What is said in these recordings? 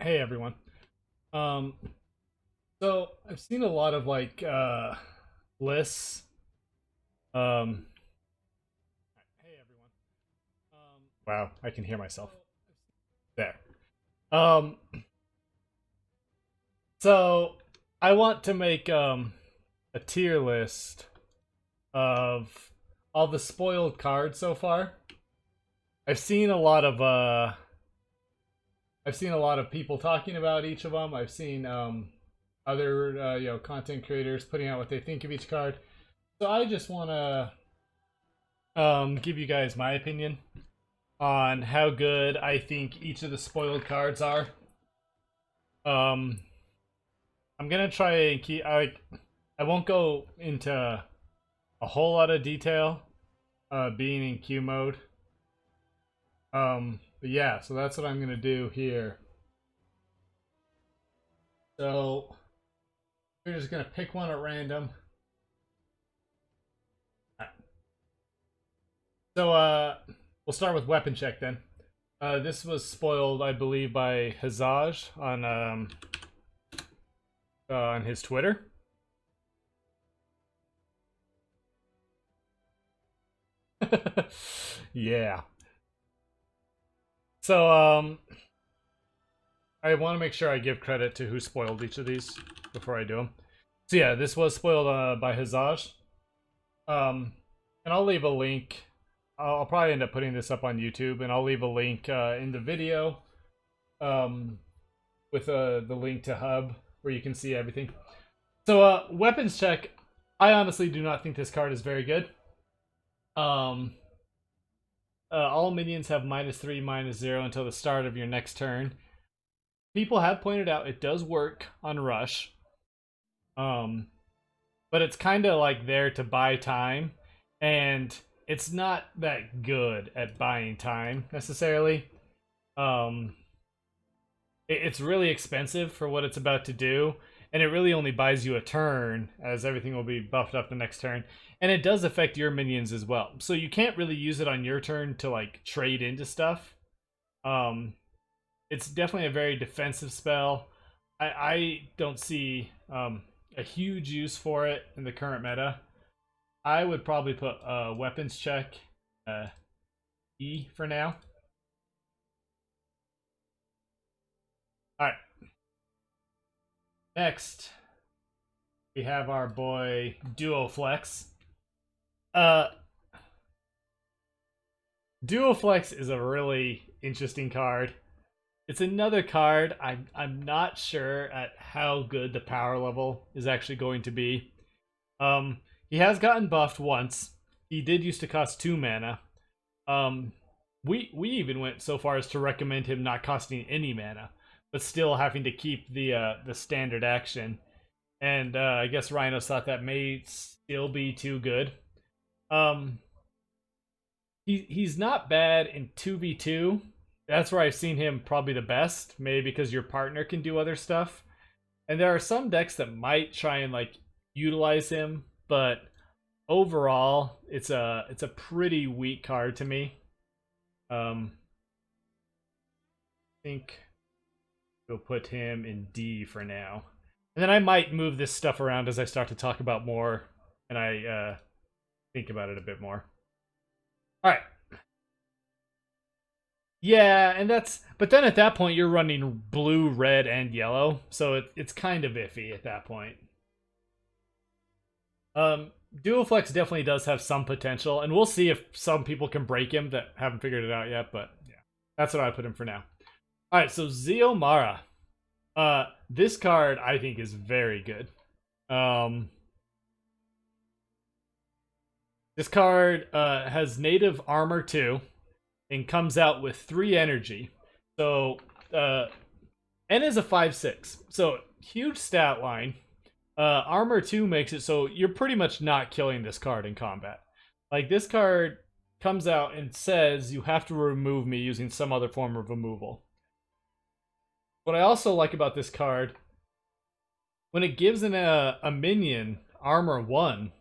Hey everyone. Um, so I've seen a lot of like lists. Um, hey everyone. Wow, I can hear myself. There. Um, so I want to make a tier list of all the spoiled cards so far. I've seen a lot of people talking about each of them. I've seen other content creators putting out what they think of each card. So I just want to give you guys my opinion on how good I think each of the spoiled cards are. Um, I'm gonna try and keep. I won't go into a whole lot of detail, being in queue mode. But yeah, so that's what I'm gonna do here. So we're just gonna pick one at random. So we'll start with weapon check then. This was spoiled, I believe, by Hazaj on his Twitter. Yeah. So I want to make sure I give credit to who spoiled each of these before I do them. So yeah, this was spoiled by Hazaj. And I'll leave a link. I'll probably end up putting this up on YouTube, and I'll leave a link in the video with the link to Hub where you can see everything. So weapons check. I honestly do not think this card is very good. All minions have -3, -0 until the start of your next turn. People have pointed out it does work on Rush. But it's kind of like there to buy time, and it's not that good at buying time necessarily. It's really expensive for what it's about to do, and it really only buys you a turn, as everything will be buffed up the next turn. And it does affect your minions as well, so you can't really use it on your turn to like trade into stuff. It's definitely a very defensive spell. I don't see a huge use for it in the current meta. I would probably put weapons check E for now. All right. Next, we have our boy Duoflex. Duoflex is a really interesting card. It's another card I'm not sure at how good the power level is actually going to be. He has gotten buffed once. He did used to cost 2 mana. We even went so far as to recommend him not costing any mana, but still having to keep the standard action. And I guess Rhinos thought that may still be too good. He's not bad in 2v2. That's where I've seen him probably the best, maybe because your partner can do other stuff. And there are some decks that might try and like utilize him, but overall, it's a pretty weak card to me. I think we'll put him in D for now. And then I might move this stuff around as I start to talk about more and I think about it a bit more. All right. Yeah, and but then at that point you're running blue, red, and yellow, so it's kind of iffy at that point. Duoflex definitely does have some potential, and we'll see if some people can break him that haven't figured it out yet, but yeah, that's what I put him for now. Alright, so Xiomara. This card I think is very good. This card has native armor 2 and comes out with 3 energy. So N is a 5/6, so huge stat line. Armor 2 makes it so you're pretty much not killing this card in combat. Like, this card comes out and says you have to remove me using some other form of removal. What I also like about this card, when it gives a minion armor 1,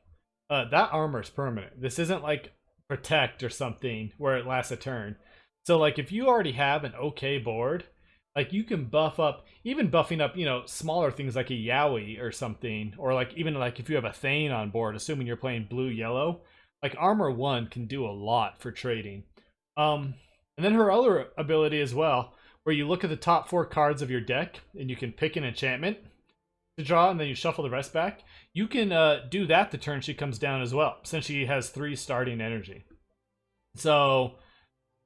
that armor is permanent. This isn't like protect or something where it lasts a turn. So like if you already have an okay board, Like you can buff up, even buffing up, you know, smaller things like a Yowie or something, or like even like if you have a Thane on board, assuming you're playing blue yellow, like armor 1 can do a lot for trading. And then her other ability as well, where you look at the top 4 cards of your deck and you can pick an enchantment to draw, and then you shuffle the rest back. You can do that the turn she comes down as well, since she has 3 starting energy. So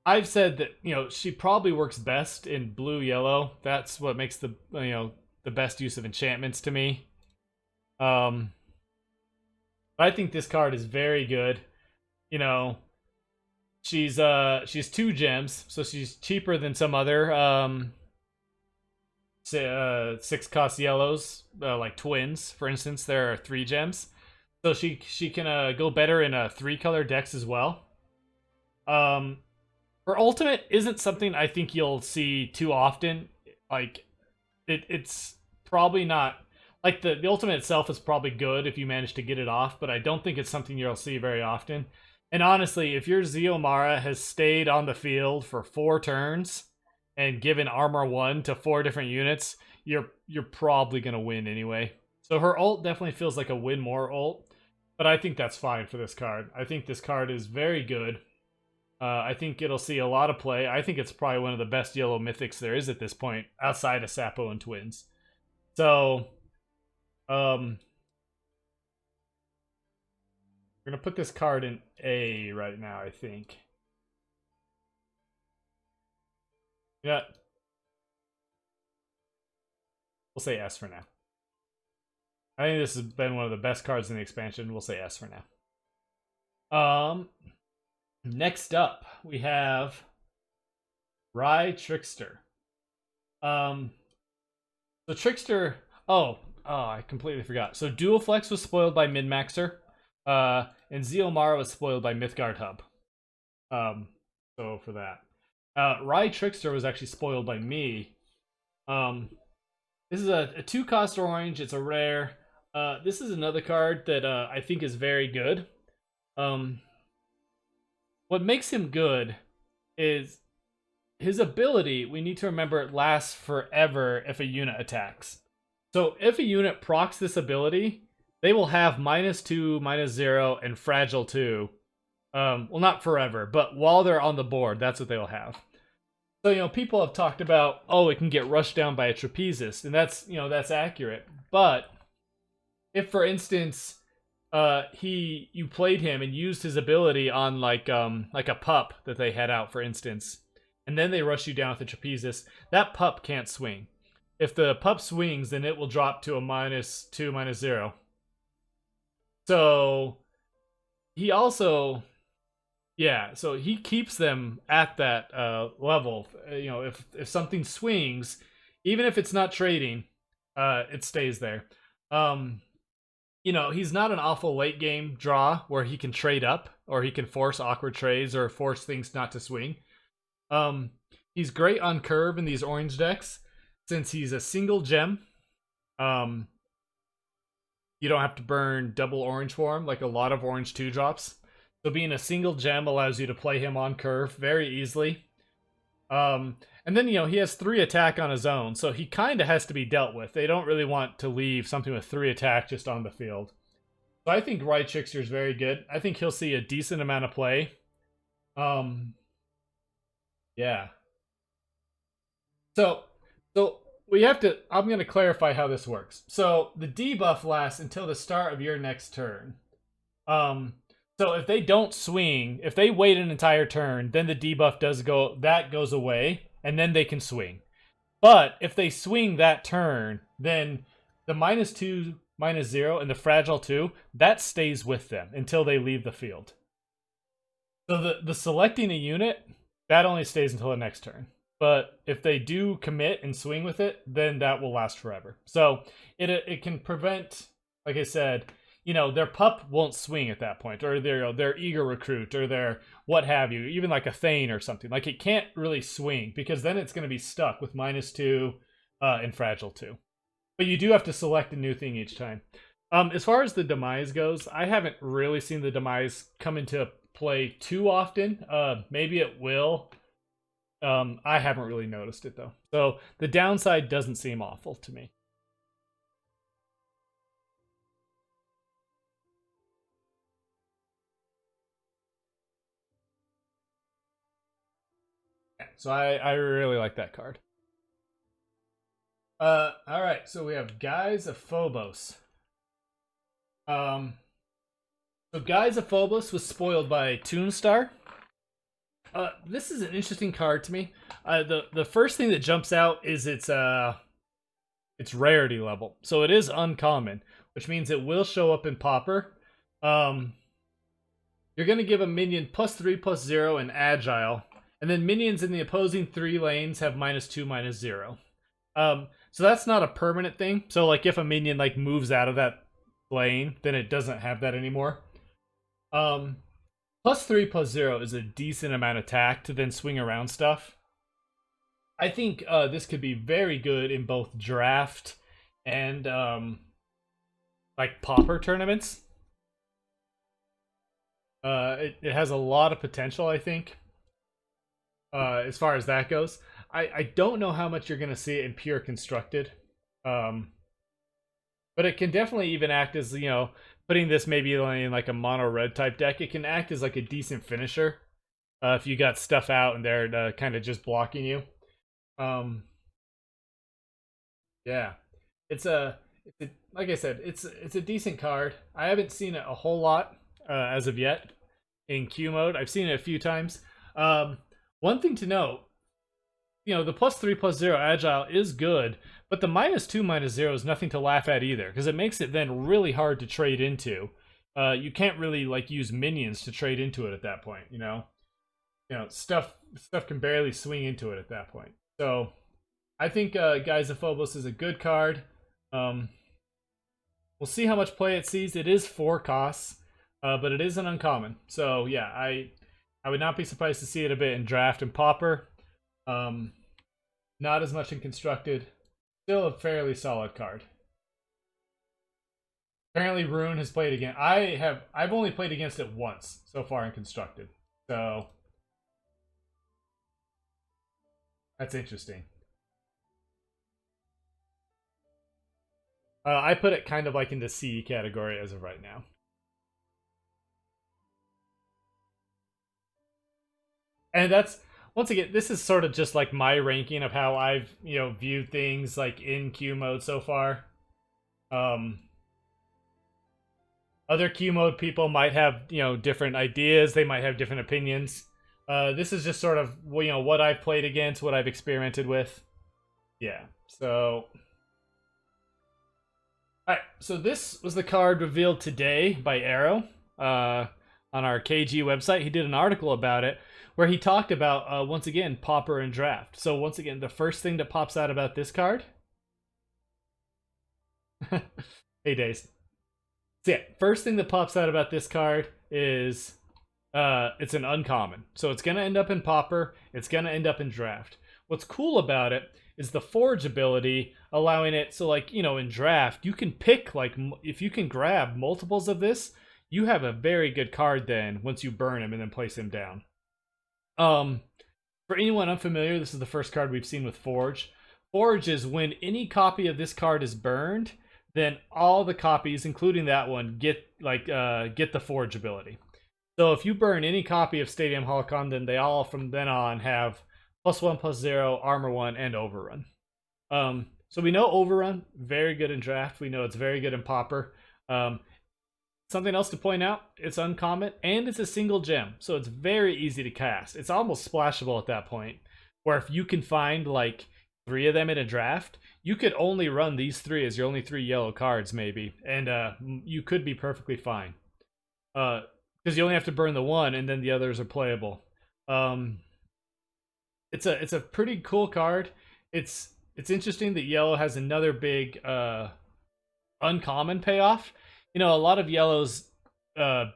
I've said that, you know, she probably works best in blue yellow. That's what makes the, you know, the best use of enchantments to me. I think this card is very good. You know, she's 2 gems, so she's cheaper than some other 6 cost yellows, like twins, for instance. There are 3 gems, so she can go better in 3 color decks as well. Her ultimate isn't something I think you'll see too often. Like, it's probably not... Like, the ultimate itself is probably good if you manage to get it off, but I don't think it's something you'll see very often. And honestly, if your Zeomara has stayed on the field for 4 turns and given armor 1 to 4 different units, you're probably going to win anyway. So her ult definitely feels like a win more ult, but I think that's fine for this card. I think this card is very good. I think it'll see a lot of play. I think it's probably one of the best yellow mythics there is at this point, outside of Sapo and Twins. So, we're gonna put this card in A right now, I think. Yeah. We'll say S for now. I think this has been one of the best cards in the expansion. We'll say S for now. Next up, we have TRICKSTER. So Trickster... Oh, I completely forgot. So Dual Flex was spoiled by Min-Maxer. And Zeomara was spoiled by Mythgard Hub. So for that. TRICKSTER was actually spoiled by me. This is a 2-cost orange. It's a rare. This is another card that I think is very good. What makes him good is his ability. We need to remember it lasts forever if a unit attacks. So if a unit procs this ability, they will have -2, -0, and fragile 2. Well, not forever, but while they're on the board, that's what they will have. So, you know, people have talked about, oh, it can get rushed down by a trapezist, and that's, you know, that's accurate. But if, for instance, you played him and used his ability on like a pup that they had out, for instance, and then they rush you down with a trapezist, that pup can't swing. If the pup swings, then it will drop to a -2, -0. So he also, yeah, so he keeps them at that level. You know, if something swings, even if it's not trading, it stays there. You know, he's not an awful late game draw where he can trade up or he can force awkward trades or force things not to swing. He's great on curve in these orange decks since he's a single gem. You don't have to burn double orange for him like a lot of orange 2-drops. So being a single gem allows you to play him on curve very easily. And then, you know, he has 3 attack on his own, so he kind of has to be dealt with. They don't really want to leave something with 3 attack just on the field. So I think TRICKSTER is very good. I think he'll see a decent amount of play. Yeah. So we have to... I'm going to clarify how this works. So the debuff lasts until the start of your next turn. So if they don't swing, if they wait an entire turn, then the debuff goes away, and then they can swing. But if they swing that turn, then the -2, -0, and the fragile 2, that stays with them until they leave the field. So the selecting a unit, that only stays until the next turn. But if they do commit and swing with it, then that will last forever. So it can prevent, like I said, you know, their pup won't swing at that point, or their eager recruit, or their what have you, even like a Thane or something. Like, it can't really swing, because then it's going to be stuck with -2 and fragile 2. But you do have to select a new thing each time. As far as the demise goes, I haven't really seen the demise come into play too often. Maybe it will I haven't really noticed it though. So the downside doesn't seem awful to me. So I really like that card. All right. So we have Guys of Phobos. So Guys of Phobos was spoiled by Toonstar. This is an interesting card to me. The first thing that jumps out is its rarity level. So it is uncommon, which means it will show up in Pauper. You're gonna give a minion +3/+0 and Agile, and then minions in the opposing 3 lanes have -2/-0. So that's not a permanent thing. So like if a minion like moves out of that lane, then it doesn't have that anymore. +3/+0 is a decent amount of attack to then swing around stuff. I think this could be very good in both draft and like Pauper tournaments. It has a lot of potential, I think, as far as that goes. I don't know how much you're going to see it in pure constructed. But it can definitely even act as, you know, putting this maybe in like a mono red type deck. It can act as like a decent finisher if you got stuff out and they're kind of just blocking you. Yeah, it's like I said, it's a decent card. I haven't seen it a whole lot as of yet in Q mode. I've seen it a few times. One thing to note, you know, the +3/+0 Agile is good, but the -2/-0 is nothing to laugh at either, because it makes it then really hard to trade into. You can't really like use minions to trade into it at that point. You know, stuff can barely swing into it at that point. So I think Guys of Phobos is a good card. We'll see how much play it sees. It is 4 costs, but it is an uncommon. So yeah, I would not be surprised to see it a bit in draft and Pauper. Not as much in constructed. Still a fairly solid card. Apparently Rune has played again. I've only played against it once so far in constructed. So that's interesting. I put it kind of like in the C category as of right now. And that's, once again, this is sort of just like my ranking of how I've, you know, viewed things like in Q mode so far. Other Q mode people might have, you know, different ideas. They might have different opinions. This is just sort of, you know, what I've played against, what I've experimented with. Yeah, so... Alright, so this was the card revealed today by Arrow on our KG website. He did an article about it where he talked about, once again, Pauper and Draft. So once again, the first thing that pops out about this card... Hey, Days. So yeah, first thing that pops out about this card is it's an uncommon. So it's going to end up in Pauper. It's going to end up in Draft. What's cool about it is the Forge ability, allowing it, so like, you know, in Draft, you can pick, like, if you can grab multiples of this, you have a very good card then, once you burn him and then place him down. For anyone unfamiliar, this is the first card we've seen with Forge. Forge is when any copy of this card is burned, then all the copies, including that one, get the Forge ability. So if you burn any copy of Stadium Holocron, then they all from then on have +1/+0, Armor 1, and Overrun. So we know Overrun, very good in Draft. We know it's very good in Pauper. Something else to point out, it's uncommon, and it's a single gem, so it's very easy to cast. It's almost splashable at that point, where if you can find, like, 3 of them in a draft, you could only run these 3 as your only 3 yellow cards, maybe, and you could be perfectly fine. Because you only have to burn the one, and then the others are playable. It's a pretty cool card. It's interesting that yellow has another big uncommon payoff. You know, a lot of yellow's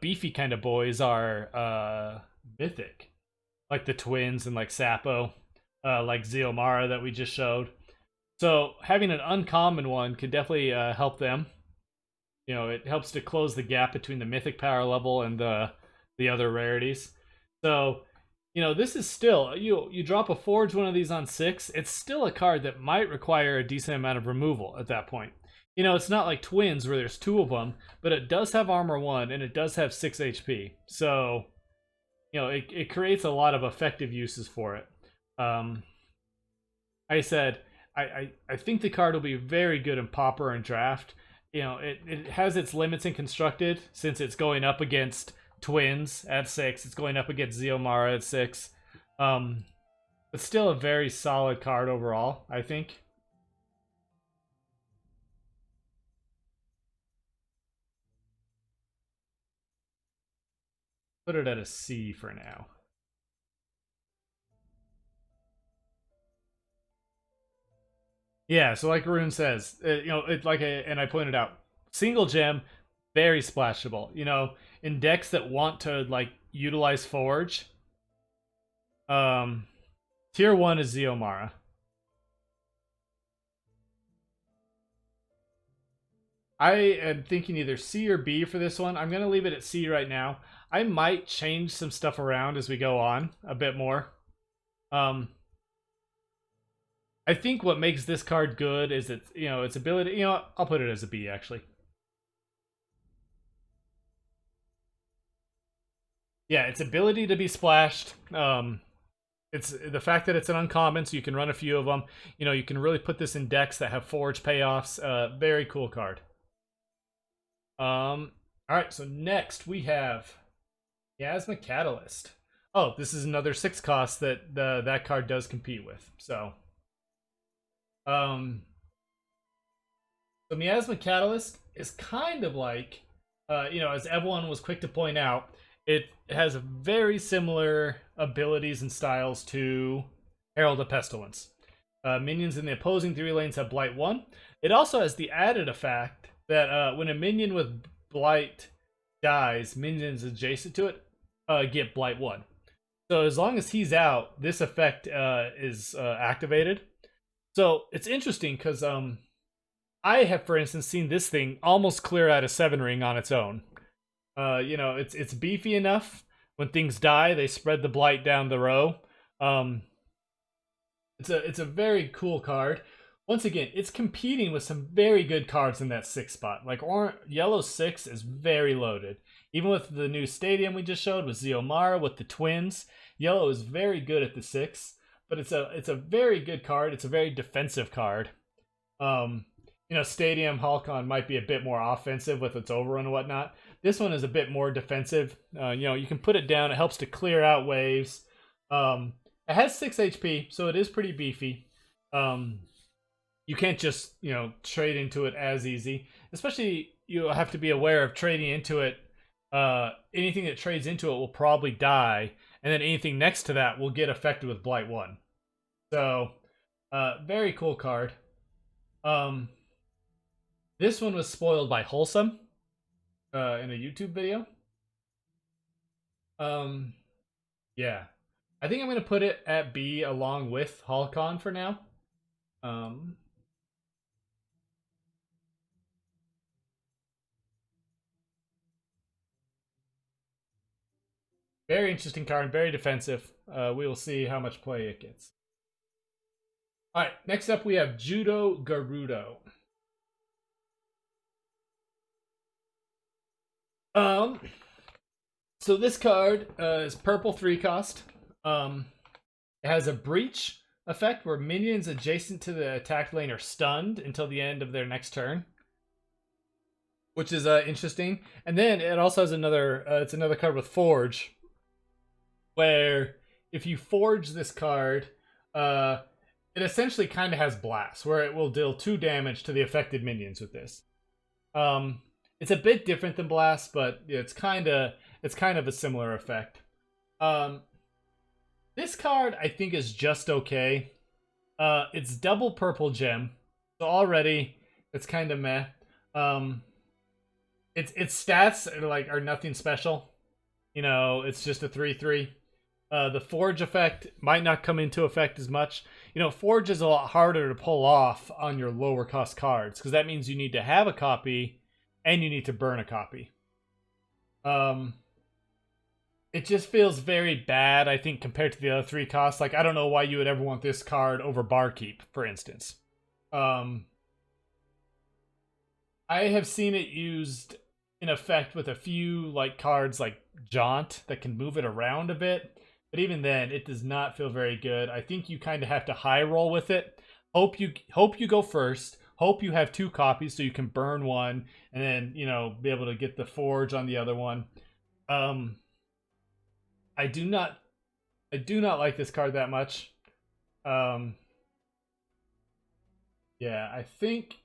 beefy kind of boys are mythic, like the twins and like Sapo, like Zeomara that we just showed. So having an uncommon one could definitely help them. You know, it helps to close the gap between the mythic power level and the other rarities. So this is still, you drop a Forge one of these on 6, it's still a card that might require a decent amount of removal at that point. It's not like Twins where there's 2 of them, but it does have armor 1 and it does have 6 HP. So, it creates a lot of effective uses for it. I said, I think the card will be very good in Pauper and Draft. It has its limits in Constructed since it's going up against Twins at 6. It's going up against Zeomara at 6. But still a very solid card overall, I think. Put it at a C for now. Yeah, so like Arun says, and I pointed out, single gem, very splashable. In decks that want to utilize Forge, tier 1 is Zeomara. I am thinking either C or B for this one. I'm gonna leave it at C right now. I might change some stuff around as we go on a bit more. I think what makes this card good is its ability. I'll put it as a B actually. Yeah, its ability to be splashed. It's the fact that it's an uncommon, so you can run a few of them. You can really put this in decks that have Forge payoffs. Very cool card. All right, so next we have MASMA Catalyst. Oh, this is another 6 cost that that card does compete with. So, Miasma Catalyst is kind of like, as everyone was quick to point out, it has very similar abilities and styles to Herald of Pestilence. Minions in the opposing 3 lanes have Blight 1. It also has the added effect that when a minion with Blight dies, minions adjacent to it get Blight 1. So as long as he's out, this effect is activated. So it's interesting because I have, for instance, seen this thing almost clear out a 7-ring on its own. It's beefy enough. When things die, they spread the Blight down the row. It's a very cool card. Once again, it's competing with some very good cards in that 6 spot. Like yellow 6 is very loaded. Even with the new stadium we just showed with Zeomara, with the Twins, yellow is very good at the 6. But it's a very good card. It's a very defensive card. Stadium Halcon might be a bit more offensive with its overrun and whatnot. This one is a bit more defensive. You can put it down. It helps to clear out waves. It has 6 HP, so it is pretty beefy. You can't just, trade into it as easy. Especially, you have to be aware of trading into it. Anything that trades into it will probably die. And then anything next to that will get affected with Blight 1. So, very cool card. This one was spoiled by Wholesome in a YouTube video. Yeah. I think I'm going to put it at B along with Halcon for now. Very interesting card, very defensive. We will see how much play it gets. Alright, next up we have Judo Garudo. So this card is purple 3 cost. It has a breach effect where minions adjacent to the attack lane are stunned until the end of their next turn, which is interesting. And then it also has it's another card with Forge, where if you forge this card, it essentially kind of has Blast, where it will deal 2 damage to the affected minions with this. It's a bit different than Blast, but it's kind of a similar effect. This card I think is just okay. It's double purple gem, so already it's kind of meh. Its stats are nothing special. It's just a 3/3. The Forge effect might not come into effect as much. Forge is a lot harder to pull off on your lower cost cards, because that means you need to have a copy and you need to burn a copy. it just feels very bad, I think, compared to the other 3 costs. Like, I don't know why you would ever want this card over Barkeep, for instance. I have seen it used in effect with a few like cards like Jaunt that can move it around a bit, but even then it does not feel very good. I think you kind of have to high roll with it. Hope you go first. Hope you have 2 copies so you can burn one and then, you know, be able to get the forge on the other one. I do not like this card that much. Yeah, I think.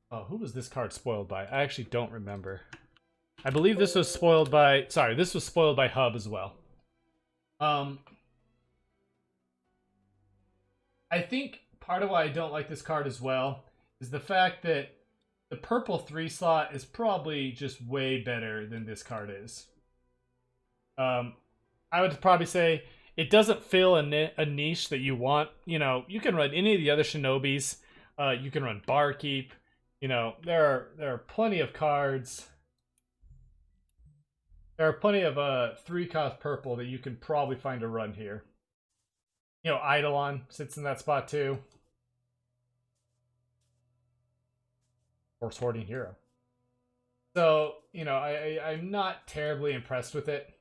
Oh, who was this card spoiled by? I actually don't remember. I believe this was spoiled by... Sorry, this was spoiled by Hub as well. I think part of why I don't like this card as well is the fact that the purple 3 slot is probably just way better than this card is. I would probably say it doesn't fill a niche that you want. You know, you can run any of the other Shinobis. You can run Barkeep. You know, there are plenty of cards. There are plenty of 3-cost purple that you can probably find a run here. You know, Eidolon sits in that spot too. Horse Hoarding Hero. So, you know, I'm not terribly impressed with it.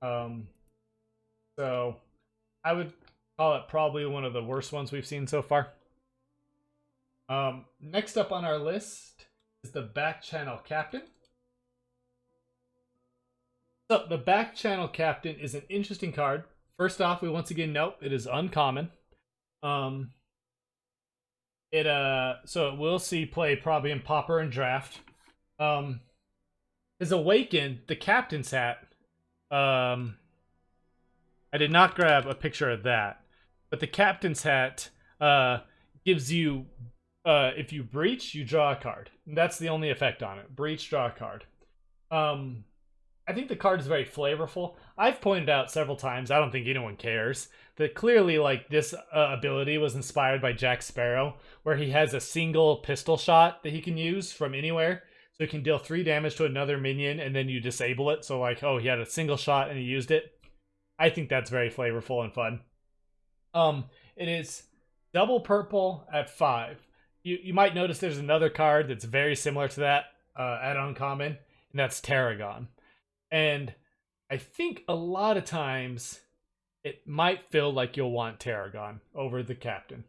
So I would call it probably one of the worst ones we've seen so far. Next up on our list is the Back Channel Captain. So the Back Channel Captain is an interesting card. First off, we once again note it is uncommon. So it will see play probably in Pauper and Draft. His Awaken, the Captain's Hat. I did not grab a picture of that, but the Captain's Hat gives you, if you breach, you draw a card. And that's the only effect on it. Breach, draw a card. I think the card is very flavorful. I've pointed out several times, I don't think anyone cares, that clearly like this ability was inspired by Jack Sparrow, where he has a single pistol shot that he can use from anywhere. So he can deal 3 damage to another minion and then you disable it. So like, oh, he had a single shot and he used it. I think that's very flavorful and fun. It is double purple at 5. You might notice there's another card that's very similar to that at uncommon, and that's Tarragon. And I think a lot of times it might feel like you'll want Tarragon over the Captain.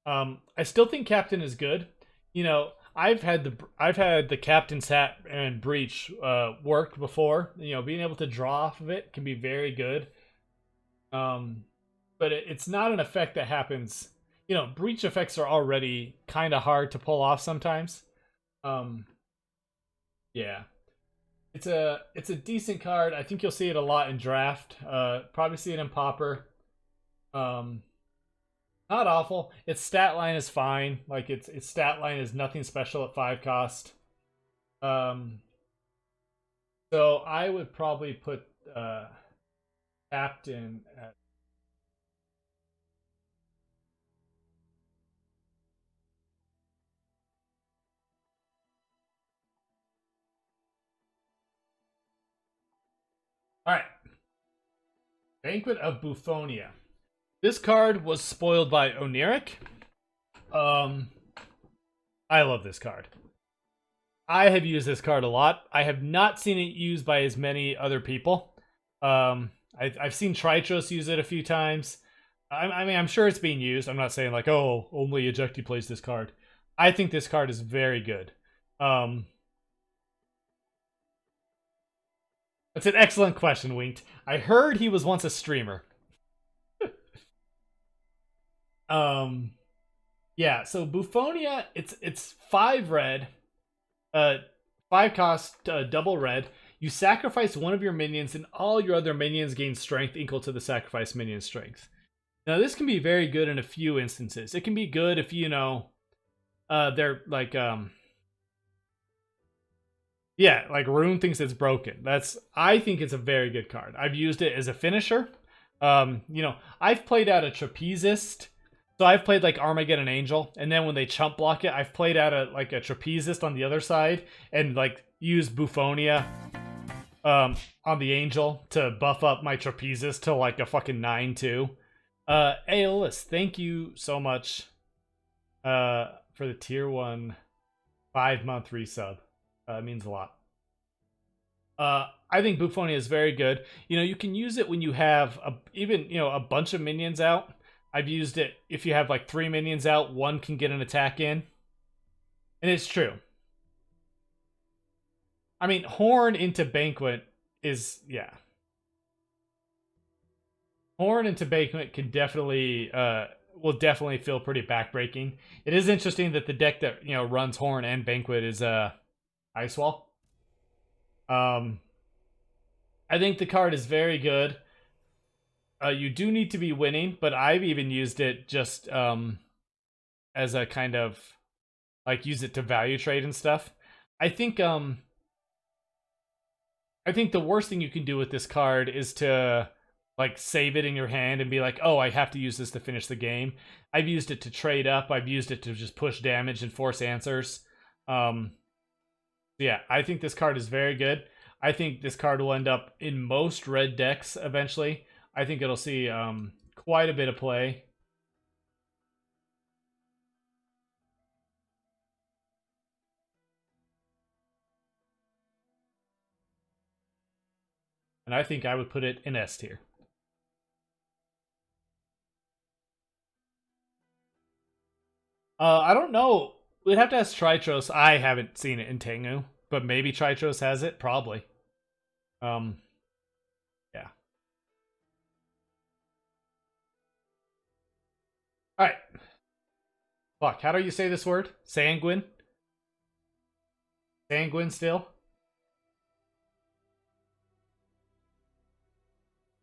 I still think Captain is good. You know, I've had the Captain's Hat and Breach work before. You know, being able to draw off of it can be very good. But it's not an effect that happens. You know, Breach effects are already kind of hard to pull off sometimes. Yeah. It's a decent card. I think you'll see it a lot in Draft. Probably see it in Pauper. Not awful. Its stat line is fine. Like its stat line is nothing special at 5 cost. So I would probably put Captain at... Alright. Banquet of Bouphonia. This card was spoiled by Oniric. I love this card. I have used this card a lot. I have not seen it used by as many other people. I've seen Tritros use it a few times. I mean, I'm sure it's being used. I'm not saying like, oh, only Ejecty plays this card. I think this card is very good. That's an excellent question, Winked. I heard he was once a streamer. Yeah, so Bouphonia, it's 5 red, 5 cost, double red. You sacrifice one of your minions, and all your other minions gain strength equal to the sacrificed minion's strength. Now, this can be very good in a few instances. It can be good if, you know, they're like, yeah, like Rune thinks it's broken. I think it's a very good card. I've used it as a finisher. You know, I've played out a Trapezist. So I've played like Armageddon Angel, and then when they chump block it, I've played out a Trapezist on the other side and like used Bouphonia on the Angel to buff up my Trapezist to like a fucking 9 too. Aeolus, thank you so much for the tier 1 5-month resub. It means a lot. I think Buffoni is very good. You know, you can use it when you have a bunch of minions out. I've used it if you have like 3 minions out, 1 can get an attack in. And it's true. I mean, Horn into Banquet is, yeah. Horn into Banquet can definitely, will definitely feel pretty backbreaking. It is interesting that the deck that, you know, runs Horn and Banquet is, Ice Wall. I think the card is very good. You do need to be winning, but I've even used it just, as a kind of, like, use it to value trade and stuff. I think the worst thing you can do with this card is to, like, save it in your hand and be like, oh, I have to use this to finish the game. I've used it to trade up. I've used it to just push damage and force answers. Yeah, I think this card is very good. I think this card will end up in most red decks eventually. I think it'll see quite a bit of play. And I think I would put it in S tier. I don't know. We'd have to ask Tritros. I haven't seen it in Tengu, but maybe Tritros has it. Probably. Yeah. All right. Fuck. How do you say this word? Sanguine. Sanguine still.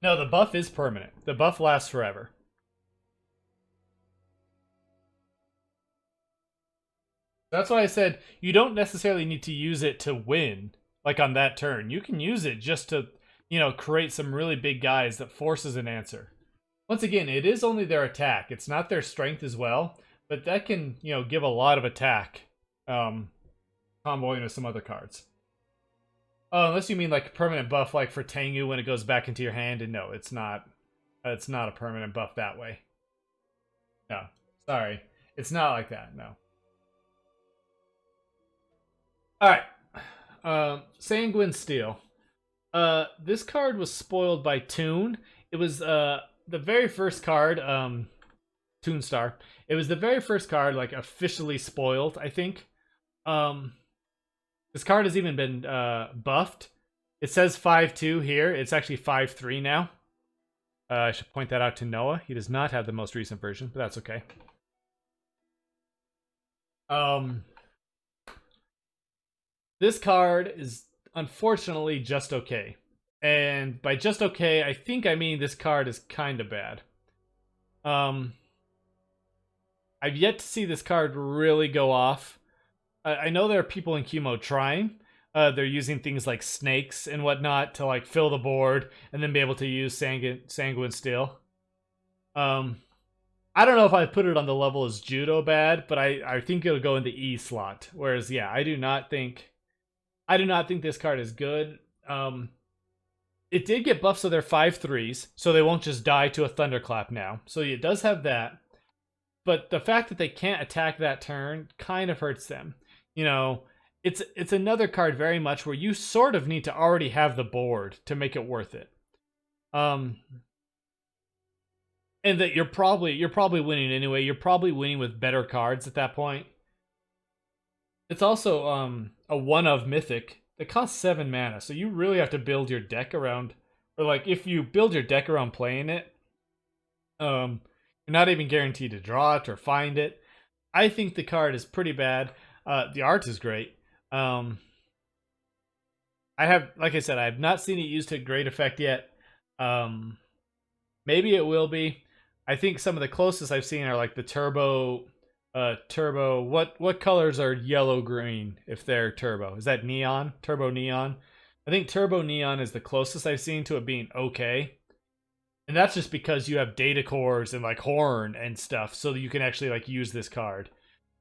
No, the buff is permanent. The buff lasts forever. That's why I said you don't necessarily need to use it to win, like on that turn. You can use it just to, you know, create some really big guys that forces an answer. Once again, it is only their attack. It's not their strength as well, but that can, you know, give a lot of attack, comboing with some other cards. Unless you mean like a permanent buff, like for Tengu when it goes back into your hand, and no, it's not. It's not a permanent buff that way. No, sorry, it's not like that. No. All right, Sanguine Steel. This card was spoiled by Toon. It was the very first card, Toonstar. It was the very first card, like, officially spoiled, I think. This card has even been buffed. It says 5-2 here. It's actually 5-3 now. I should point that out to Noah. He does not have the most recent version, but that's okay. This card is unfortunately just okay. And by just okay, I think I mean this card is kind of bad. I've yet to see this card really go off. I know there are people in Q mode trying. They're using things like snakes and whatnot to like fill the board and then be able to use Sanguine Steel. I don't know if I put it on the level as Judo bad, but I think it'll go in the E slot. Whereas, yeah, I do not think this card is good. It did get buffed, so they're 5-3s, so they won't just die to a Thunderclap now. So it does have that. But the fact that they can't attack that turn kind of hurts them. You know, it's another card very much where you sort of need to already have the board to make it worth it. And that you're probably winning anyway. You're probably winning with better cards at that point. It's also a one of Mythic. It costs 7 mana, so you really have to build your deck around, or like if you build your deck around playing it, you're not even guaranteed to draw it or find it. I think the card is pretty bad. The art is great. I have, like I said, I have not seen it used to great effect yet. Maybe it will be. I think some of the closest I've seen are like the turbo. What colors are yellow green if they're turbo? Is that neon? Turbo neon? I think turbo neon is the closest I've seen to it being okay. And that's just because you have data cores and like horn and stuff, so that you can actually like use this card.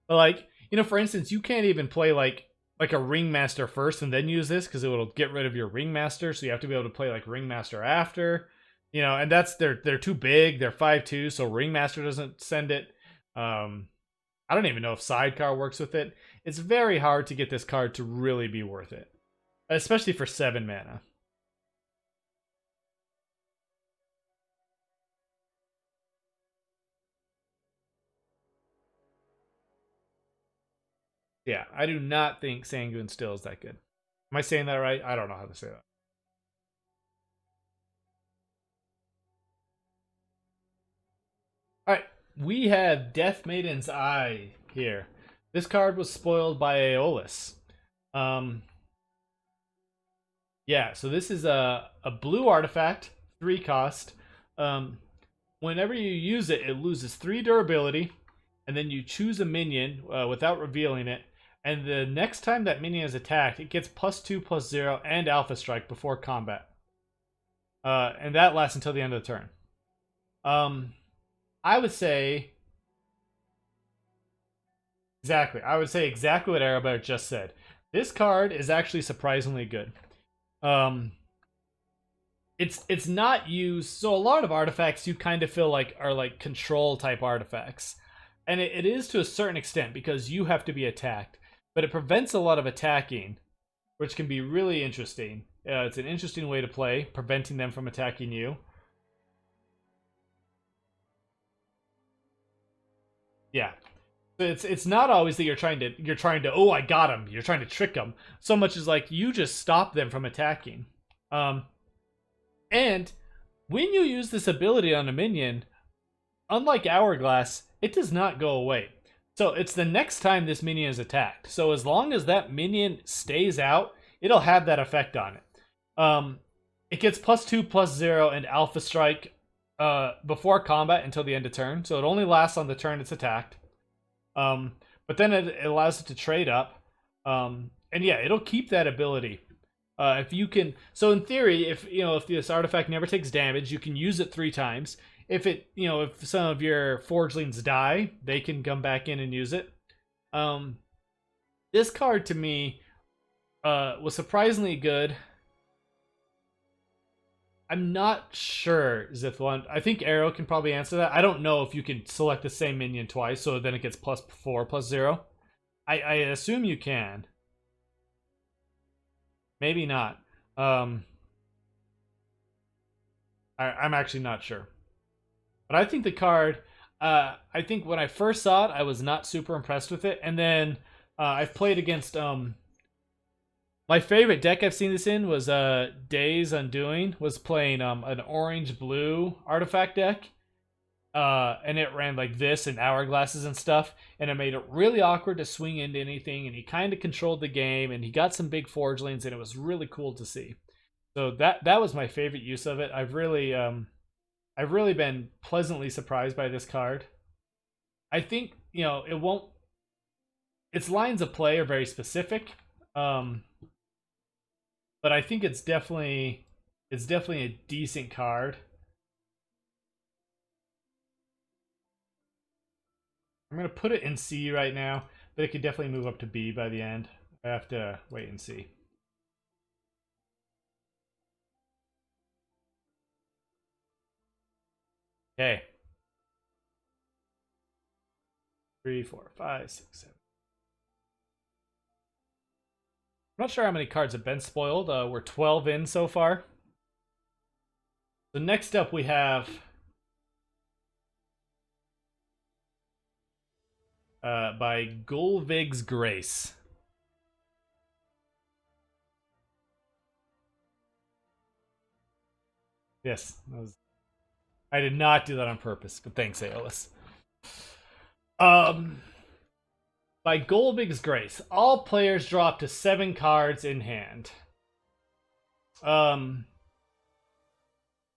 But like, you know, for instance, you can't even play like like a ringmaster first and then use this because it will get rid of your ringmaster. So you have to be able to play like ringmaster after, and that's they're too big. They're 5/2, so ringmaster doesn't send it. I don't even know if sidecar works with it. It's very hard to get this card to really be worth it, especially for 7 mana. Yeah, I do not think Sanguine Still is that good. Am I saying that right? I don't know how to say that. Alright, we have Death Maiden's Eye here. This card was spoiled by Aeolus. Yeah, so this is a blue artifact, 3 cost. Whenever you use it, it loses 3 durability, and then you choose a minion without revealing it, and the next time that minion is attacked, it gets +2/+0 and Alpha Strike before combat. And that lasts until the end of the turn. I would say exactly. I would say exactly what Arrowbear just said. This card is actually surprisingly good. It's not used, so a lot of artifacts you kind of feel like are like control type artifacts, and it is to a certain extent because you have to be attacked, but it prevents a lot of attacking, which can be really interesting. It's an interesting way to play, preventing them from attacking you. Yeah, it's not always that you're trying to oh, I got him, you're trying to trick them, so much as like you just stop them from attacking. And when you use this ability on a minion, unlike Hourglass, it does not go away. So it's the next time this minion is attacked. So as long as that minion stays out, it'll have that effect on it. It gets +2/+0 and Alpha Strike before combat until the end of turn. So it only lasts on the turn it's attacked. But then it allows it to trade up. And yeah, it'll keep that ability. If you can, so in theory, if this artifact never takes damage, you can use it 3 times. If some of your forgelings die, they can come back in and use it. This card to me was surprisingly good. I'm not sure, Zithwan. I think Arrow can probably answer that. I don't know if you can select the same minion twice, so then it gets +4/+0. I assume you can. Maybe not. I'm actually not sure. But I think the card, I think when I first saw it, I was not super impressed with it. And then I've played against, my favorite deck I've seen this in was Days Undoing, was playing an orange-blue artifact deck. And it ran like this and hourglasses and stuff, and it made it really awkward to swing into anything, and he kind of controlled the game, and he got some big forgelings, and it was really cool to see. So that was my favorite use of it. I've really been pleasantly surprised by this card. I think its lines of play are very specific, but I think it's definitely a decent card. I'm going to put it in C right now, but it could definitely move up to B by the end. I have to wait and see. Okay. 3, 4, 5, 6, 7. I'm not sure how many cards have been spoiled. We're 12 in so far. So next up we have by Gulvig's Grace. Yes, I did not do that on purpose, but thanks, Aeolus. By Gulvig's Grace, all players draw up to 7 cards in hand.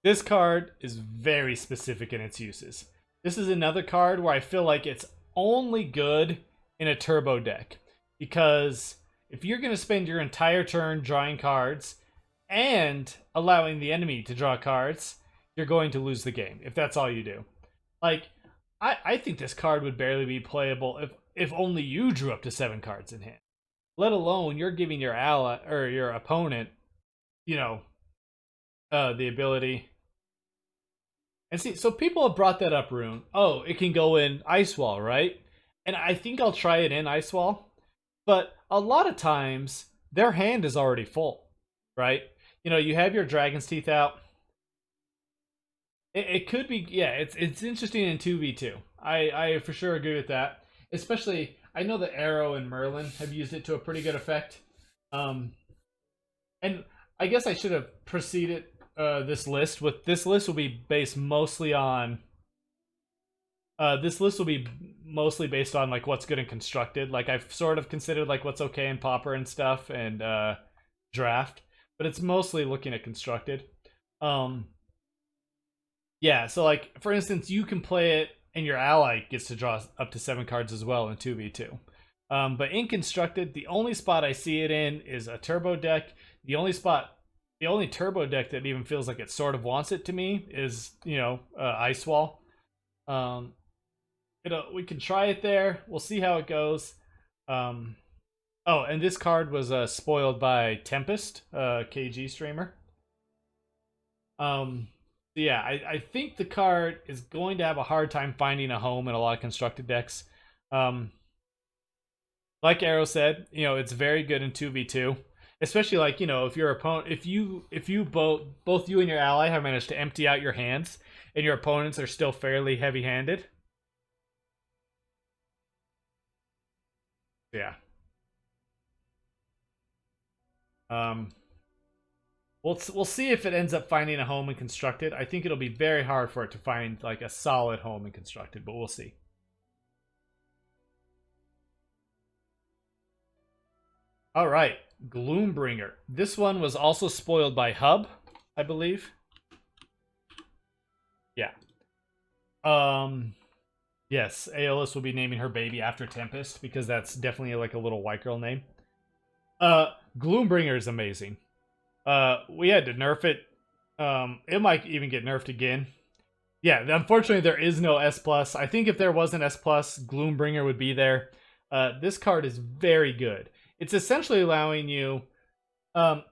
This card is very specific in its uses. This is another card where I feel like it's only good in a turbo deck, because if you're going to spend your entire turn drawing cards and allowing the enemy to draw cards, you're going to lose the game if that's all you do. Like, I think this card would barely be playable if only you drew up to 7 cards in hand. let alone you're giving your ally or your opponent, you know, the ability. And see, so people have brought that up, Rune. Oh, it can go in Ice Wall, right? And I think I'll try it in Ice Wall. But a lot of times, their hand is already full, right? You know, you have your Dragon's Teeth out. It could be, yeah, it's interesting in 2v2. I for sure agree with that. Especially, I know that Arrow and Merlin have used it to a pretty good effect. Um, and I guess I should have proceeded this list with this list will be based mostly on this list will be mostly based on like what's good and constructed. Like I've sort of considered like what's okay in Pauper and stuff and draft, but it's mostly looking at constructed. Yeah, so like for instance, you can play it and your ally gets to draw up to 7 cards as well in 2v2. But in constructed, the only spot I see it in is a turbo deck. The only turbo deck that even feels like it sort of wants it to me is, you know, Ice Wall. We can try it there. We'll see how it goes. Oh, and this card was spoiled by Tempest, KG streamer. Yeah, I think the card is going to have a hard time finding a home in a lot of constructed decks. Like Arrow said, you know, it's very good in 2v2. Especially like, you know, if your opponent if you both you and your ally have managed to empty out your hands and your opponents are still fairly heavy-handed. Yeah. We'll see if it ends up finding a home in constructed. I think it'll be very hard for it to find like a solid home in constructed, but we'll see. All right, Gloombringer. This one was also spoiled by Hub, I believe. Yeah. Yes, Aeolus will be naming her baby after Tempest because that's definitely like a little white girl name. Gloombringer is amazing. We had to nerf it. It might even get nerfed again. Yeah, unfortunately there is no S+. I think if there was an S+, Gloombringer would be there. This card is very good. It's essentially allowing you has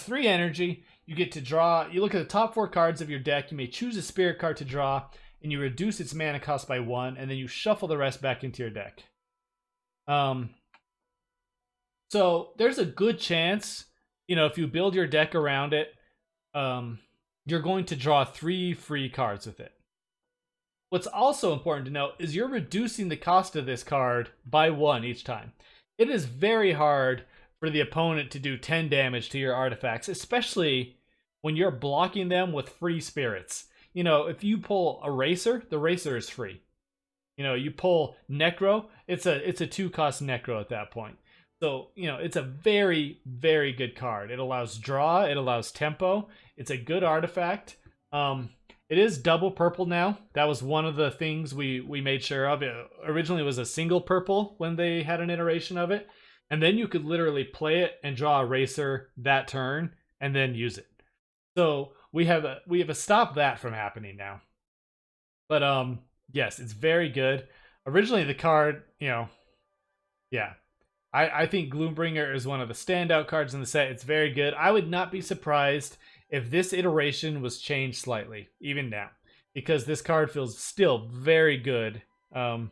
3 energy. You get to draw. You look at the top 4 cards of your deck. You may choose a spirit card to draw, and you reduce its mana cost by 1, and then you shuffle the rest back into your deck. So there's a good chance, you know, if you build your deck around it, you're going to draw 3 free cards with it. What's also important to note is you're reducing the cost of this card by 1 each time. It is very hard for the opponent to do 10 damage to your artifacts, especially when you're blocking them with free spirits. You know, if you pull Eraser, the Eraser is free. You know, you pull Necro, it's a 2-cost Necro at that point. So, you know, it's a very, very good card. It allows draw, it allows tempo, it's a good artifact. It is double purple now. That was one of the things we made sure of. It originally was a single purple when they had an iteration of it. And then you could literally play it and draw a Eraser that turn and then use it. So we have stopped that from happening now. But yes, it's very good. Originally the card, you know, yeah. I think Gloombringer is one of the standout cards in the set. It's very good. I would not be surprised if this iteration was changed slightly, even now. Because this card feels still very good. Yeah.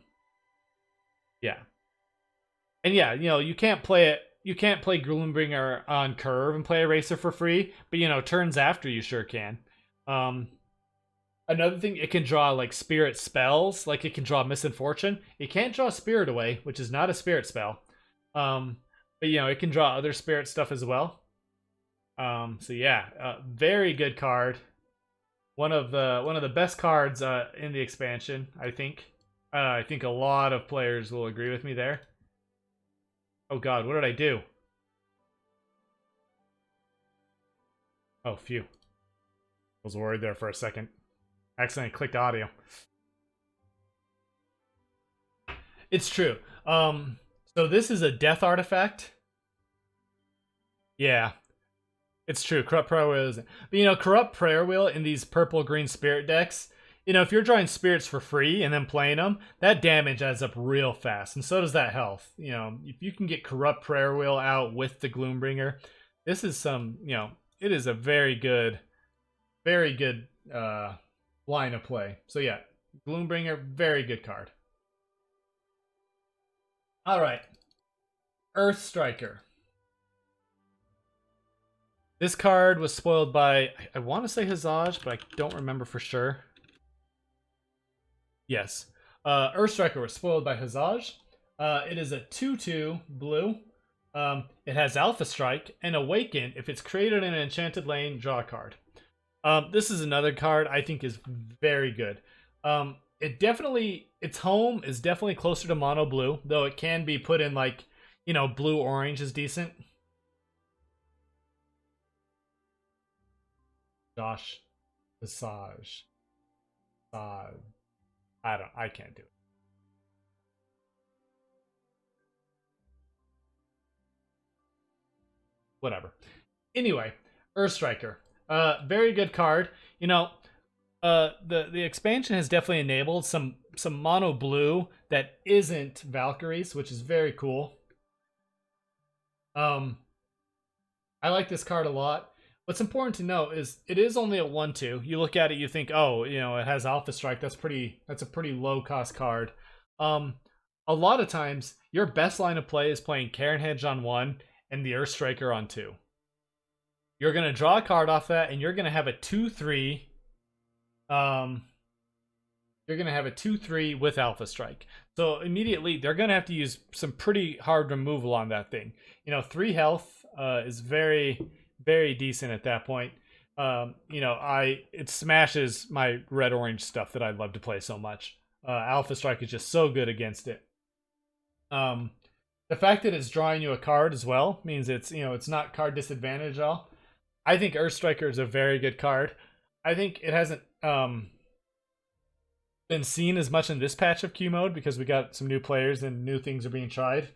And yeah, you know, you can't play Gloombringer on curve and play Eraser for free, but you know, turns after you sure can. Another thing, it can draw like spirit spells, like it can draw Misfortune. It can't draw Spirit Away, which is not a spirit spell. But you know, it can draw other spirit stuff as well. So yeah, very good card. One of the best cards in the expansion, I think. I think a lot of players will agree with me there. Oh god, what did I do? Oh, phew. I was worried there for a second. I accidentally clicked audio. It's true. So this is a death artifact. Yeah. It's true. Corrupt Prayer Wheel isn't. But you know, Corrupt Prayer Wheel in these purple-green spirit decks you know, if you're drawing spirits for free and then playing them, that damage adds up real fast, and so does that health. You know, if you can get Corrupt Prayer Wheel out with the Gloombringer, this is some, you know, it is a very good line of play. So yeah, Gloombringer, very good card. All right, Earth Striker. This card was spoiled by, I want to say Hazaj, but I don't remember for sure. Yes. Earth Striker was spoiled by Hazaj. It is a 2/2 blue. It has Alpha Strike and Awaken. If it's created in an enchanted lane, draw a card. This is another card I think is very good. Its home is definitely closer to mono blue, though it can be put in like, you know, blue orange is decent. Josh, Visage, I can't do it. Whatever. Anyway, Earth Striker. Very good card. You know, the expansion has definitely enabled some mono blue that isn't Valkyries, which is very cool. I like this card a lot. What's important to note is it is only a 1/2. You look at it, you think, oh, you know, it has Alpha Strike. That's a pretty low cost card. A lot of times, your best line of play is playing Karen Hedge on 1 and the Earth Striker on 2. You're gonna draw a card off that, and you're gonna have a 2/3. You're gonna have a 2/3 with Alpha Strike. So immediately they're gonna have to use some pretty hard removal on that thing. You know, 3 health is very, very decent at that point. You know, it smashes my red-orange stuff that I love to play so much. Alpha Strike is just so good against it. The fact that it's drawing you a card as well means it's, you know, it's not card disadvantage at all. I think Earth Striker is a very good card. I think it hasn't been seen as much in this patch of Q mode because we got some new players and new things are being tried.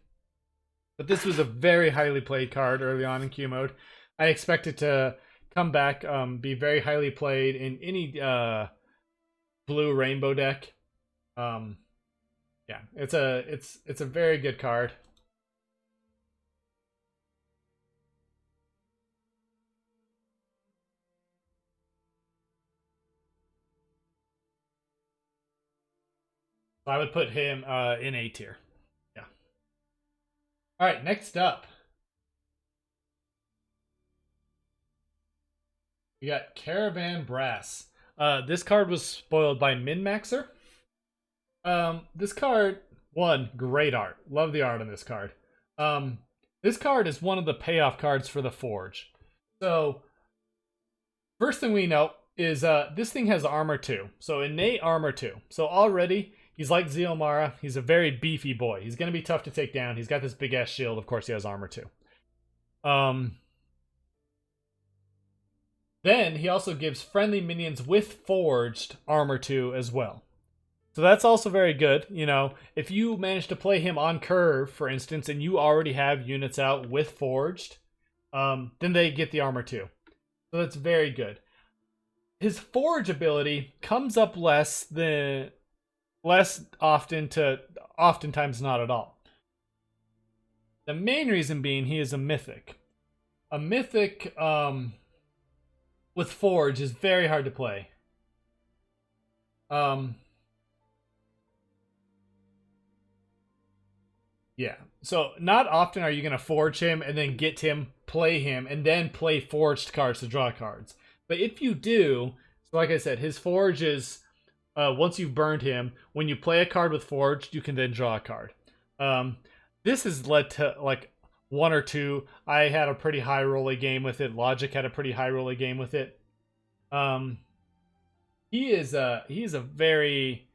But this was a very highly played card early on in Q mode. I expect it to come back, be very highly played in any blue rainbow deck. Yeah, it's a very good card. So I would put him in A tier. Yeah. All right, next up, we got Caravan Brass. This card was spoiled by Min-Maxer. This card, great art. Love the art on this card. This card is one of the payoff cards for the Forge. So, first thing we know is this thing has armor 2. So innate armor 2. So already, he's like Zeomara. He's a very beefy boy. He's going to be tough to take down. He's got this big-ass shield. Of course, he has armor 2. Then, he also gives friendly minions with Forged armor 2 as well. So that's also very good. You know, if you manage to play him on curve, for instance, and you already have units out with Forged, then they get the armor 2. So that's very good. His Forge ability comes up less often to oftentimes not at all. The main reason being he is a mythic. A mythic with Forge is very hard to play. Yeah. So not often are you going to Forge him and then get him, play him, and then play Forged cards to draw cards. But if you do, so like I said, his Forge is, once you've burned him, when you play a card with Forged, you can then draw a card. This has led to like 1 or 2. I had a pretty high roller game with it. Logic had a pretty high roller game with it. He's a very,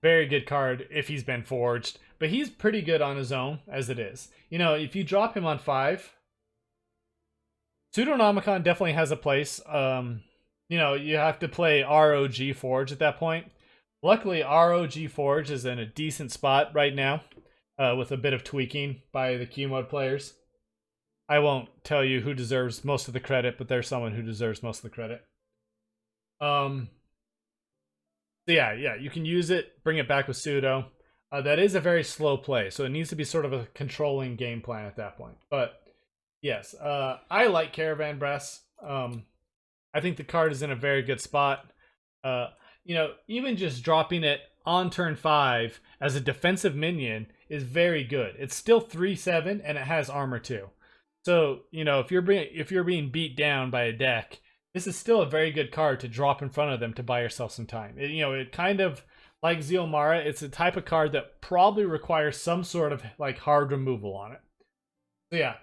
very good card if he's been Forged. But he's pretty good on his own as it is. You know, if you drop him on 5, Pseudonomicon definitely has a place. You know, you have to play ROG Forge at that point. Luckily, ROG Forge is in a decent spot right now, with a bit of tweaking by the Q mode players. I won't tell you who deserves most of the credit, but there's someone who deserves most of the credit. So yeah, you can use it, bring it back with pseudo. That is a very slow play, so it needs to be sort of a controlling game plan at that point. But yes, I like Caravan Brass. I think the card is in a very good spot. Uh, even just dropping it on turn 5 as a defensive minion is very good. It's still 3/7 and it has armor too. So if you're being beat down by a deck, this is still a very good card to drop in front of them to buy yourself some time. It kind of like Zeomara, it's a type of card that probably requires some sort of like hard removal on it. So yeah,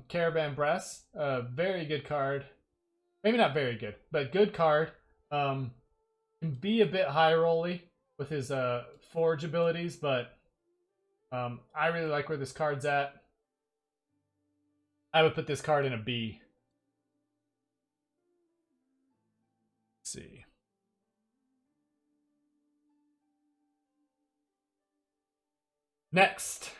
Caravan Brass, very good card. Maybe not very good, but good card. Can be a bit high rolly with his forge abilities, but I really like where this card's at. I would put this card in a B. Let's see. Next.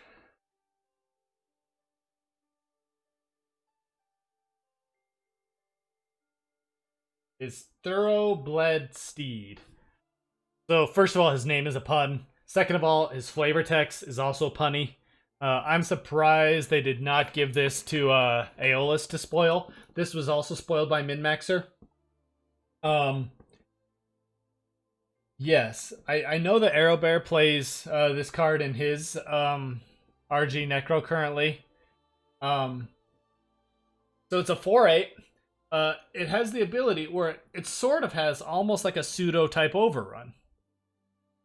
Is Thoroughbled Steed. So first of all, his name is a pun. Second of all, his flavor text is also punny. I'm surprised they did not give this to Aeolus to spoil. This was also spoiled by MinMaxer. Yes, I know that Arrowbear plays this card in his RG Necro currently. So it's a 4/8. It has the ability where it sort of has almost like a pseudo type overrun.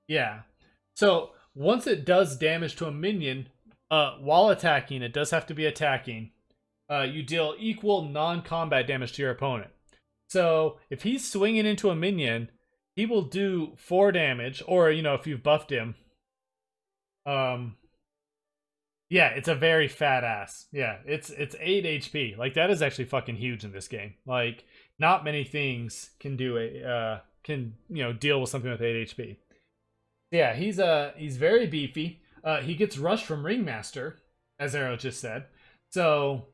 Yeah. So once it does damage to a minion, while attacking, it does have to be attacking. You deal equal non-combat damage to your opponent. So if he's swinging into a minion, he will do 4 damage, or if you've buffed him. Yeah, it's a very fat ass. Yeah, it's 8 HP. Like that is actually fucking huge in this game. Like not many things can do deal with something with 8 HP. Yeah, he's very beefy. He gets rushed from Ringmaster, as Arrow just said. So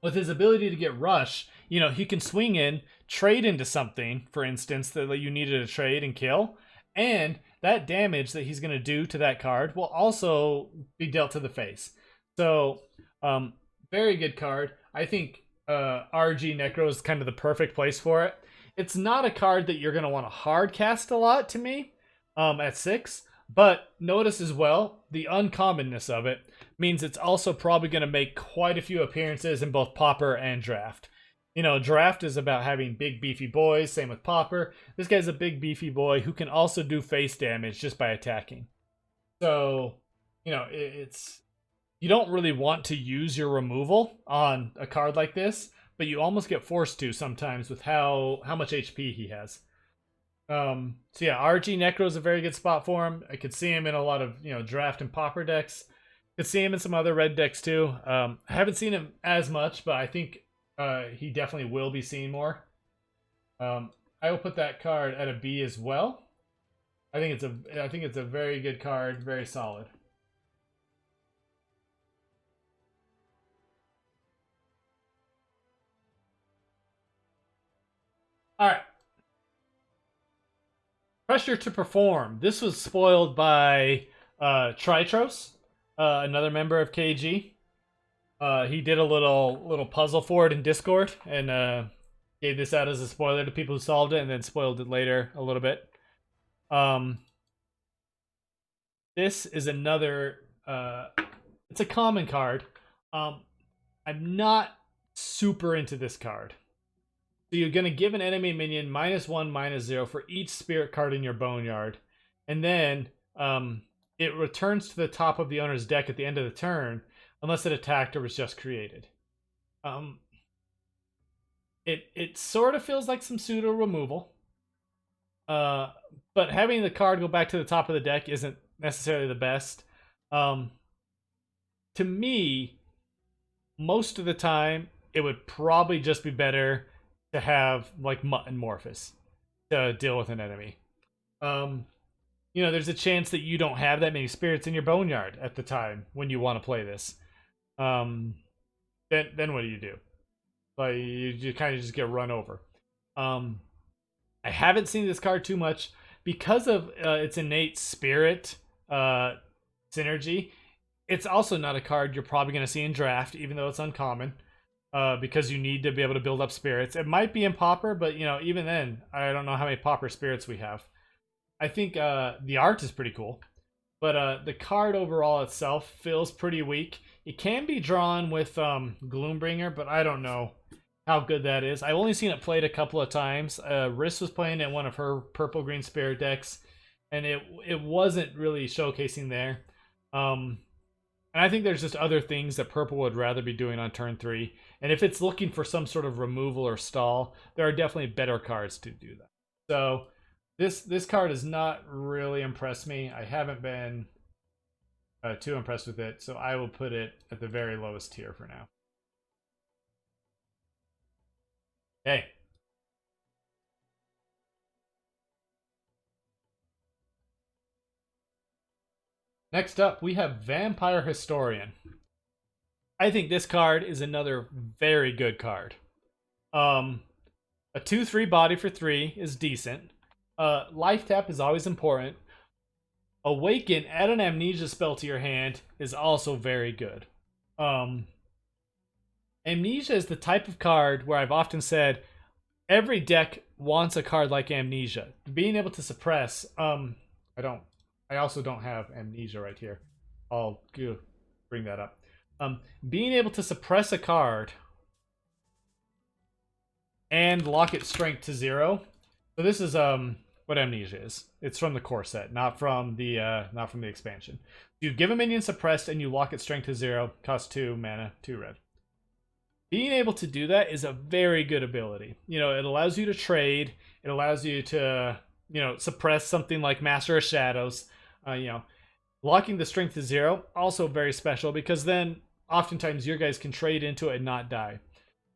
with his ability to get rush, he can swing in, trade into something, for instance, that you needed to trade and kill, and that damage that he's going to do to that card will also be dealt to the face. So, very good card. I think RG Necro is kind of the perfect place for it. It's not a card that you're going to want to hard cast a lot to me at 6, but notice as well, the uncommonness of it means it's also probably going to make quite a few appearances in both Pauper and Draft. Draft is about having big beefy boys, same with Pauper. This guy's a big beefy boy who can also do face damage just by attacking. So, it's you don't really want to use your removal on a card like this, but you almost get forced to sometimes with how much HP he has. So yeah, RG Necro is a very good spot for him. I could see him in a lot of Draft and Pauper decks. Could see him in some other red decks too. I haven't seen him as much, but I think he definitely will be seen more. I will put that card at a B as well. I think it's a very good card, very solid. All right. Pressure to Perform. This was spoiled by Tritros, another member of KG. He did a little puzzle for it in Discord and gave this out as a spoiler to people who solved it, and then spoiled it later a little bit. This is another. It's a common card. I'm not super into this card. So you're going to give an enemy minion -1, -0 for each spirit card in your boneyard. And then it returns to the top of the owner's deck at the end of the turn, unless it attacked or was just created. It sort of feels like some pseudo removal. But having the card go back to the top of the deck isn't necessarily the best. To me, most of the time, it would probably just be better to have like Mutt and Morphus to deal with an enemy. There's a chance that you don't have that many spirits in your boneyard at the time when you want to play this. Then what do? Like you kind of just get run over. I haven't seen this card too much. because of its innate spirit synergy, it's also not a card you're probably going to see in draft, even though it's uncommon. Because you need to be able to build up spirits. It might be in Pauper, but even then, I don't know how many Pauper spirits we have. I think the art is pretty cool, but the card overall itself feels pretty weak. It can be drawn with Gloombringer, but I don't know how good that is. I've only seen it played a couple of times. Riss was playing in one of her purple-green spirit decks, and it wasn't really showcasing there. And I think there's just other things that purple would rather be doing on turn 3. And if it's looking for some sort of removal or stall, there are definitely better cards to do that. So this card has not really impressed me. I haven't been too impressed with it, so I will put it at the very lowest tier for now. Okay. Next up, we have Vampire Historian. I think this card is another very good card. A 2/3 body for 3 is decent. Life tap is always important. Awaken, add an amnesia spell to your hand is also very good. Amnesia is the type of card where I've often said every deck wants a card like Amnesia. Being able to suppress, I also don't have Amnesia right here. I'll bring that up. Being able to suppress a card and lock its strength to 0. So this is what Amnesia is. It's from the core set, not from the expansion. You give a minion suppressed and you lock its strength to 0. Cost 2 mana, 2 red. Being able to do that is a very good ability. It allows you to trade. It allows you to suppress something like Master of Shadows. Locking the strength to 0 also very special, because then oftentimes your guys can trade into it and not die.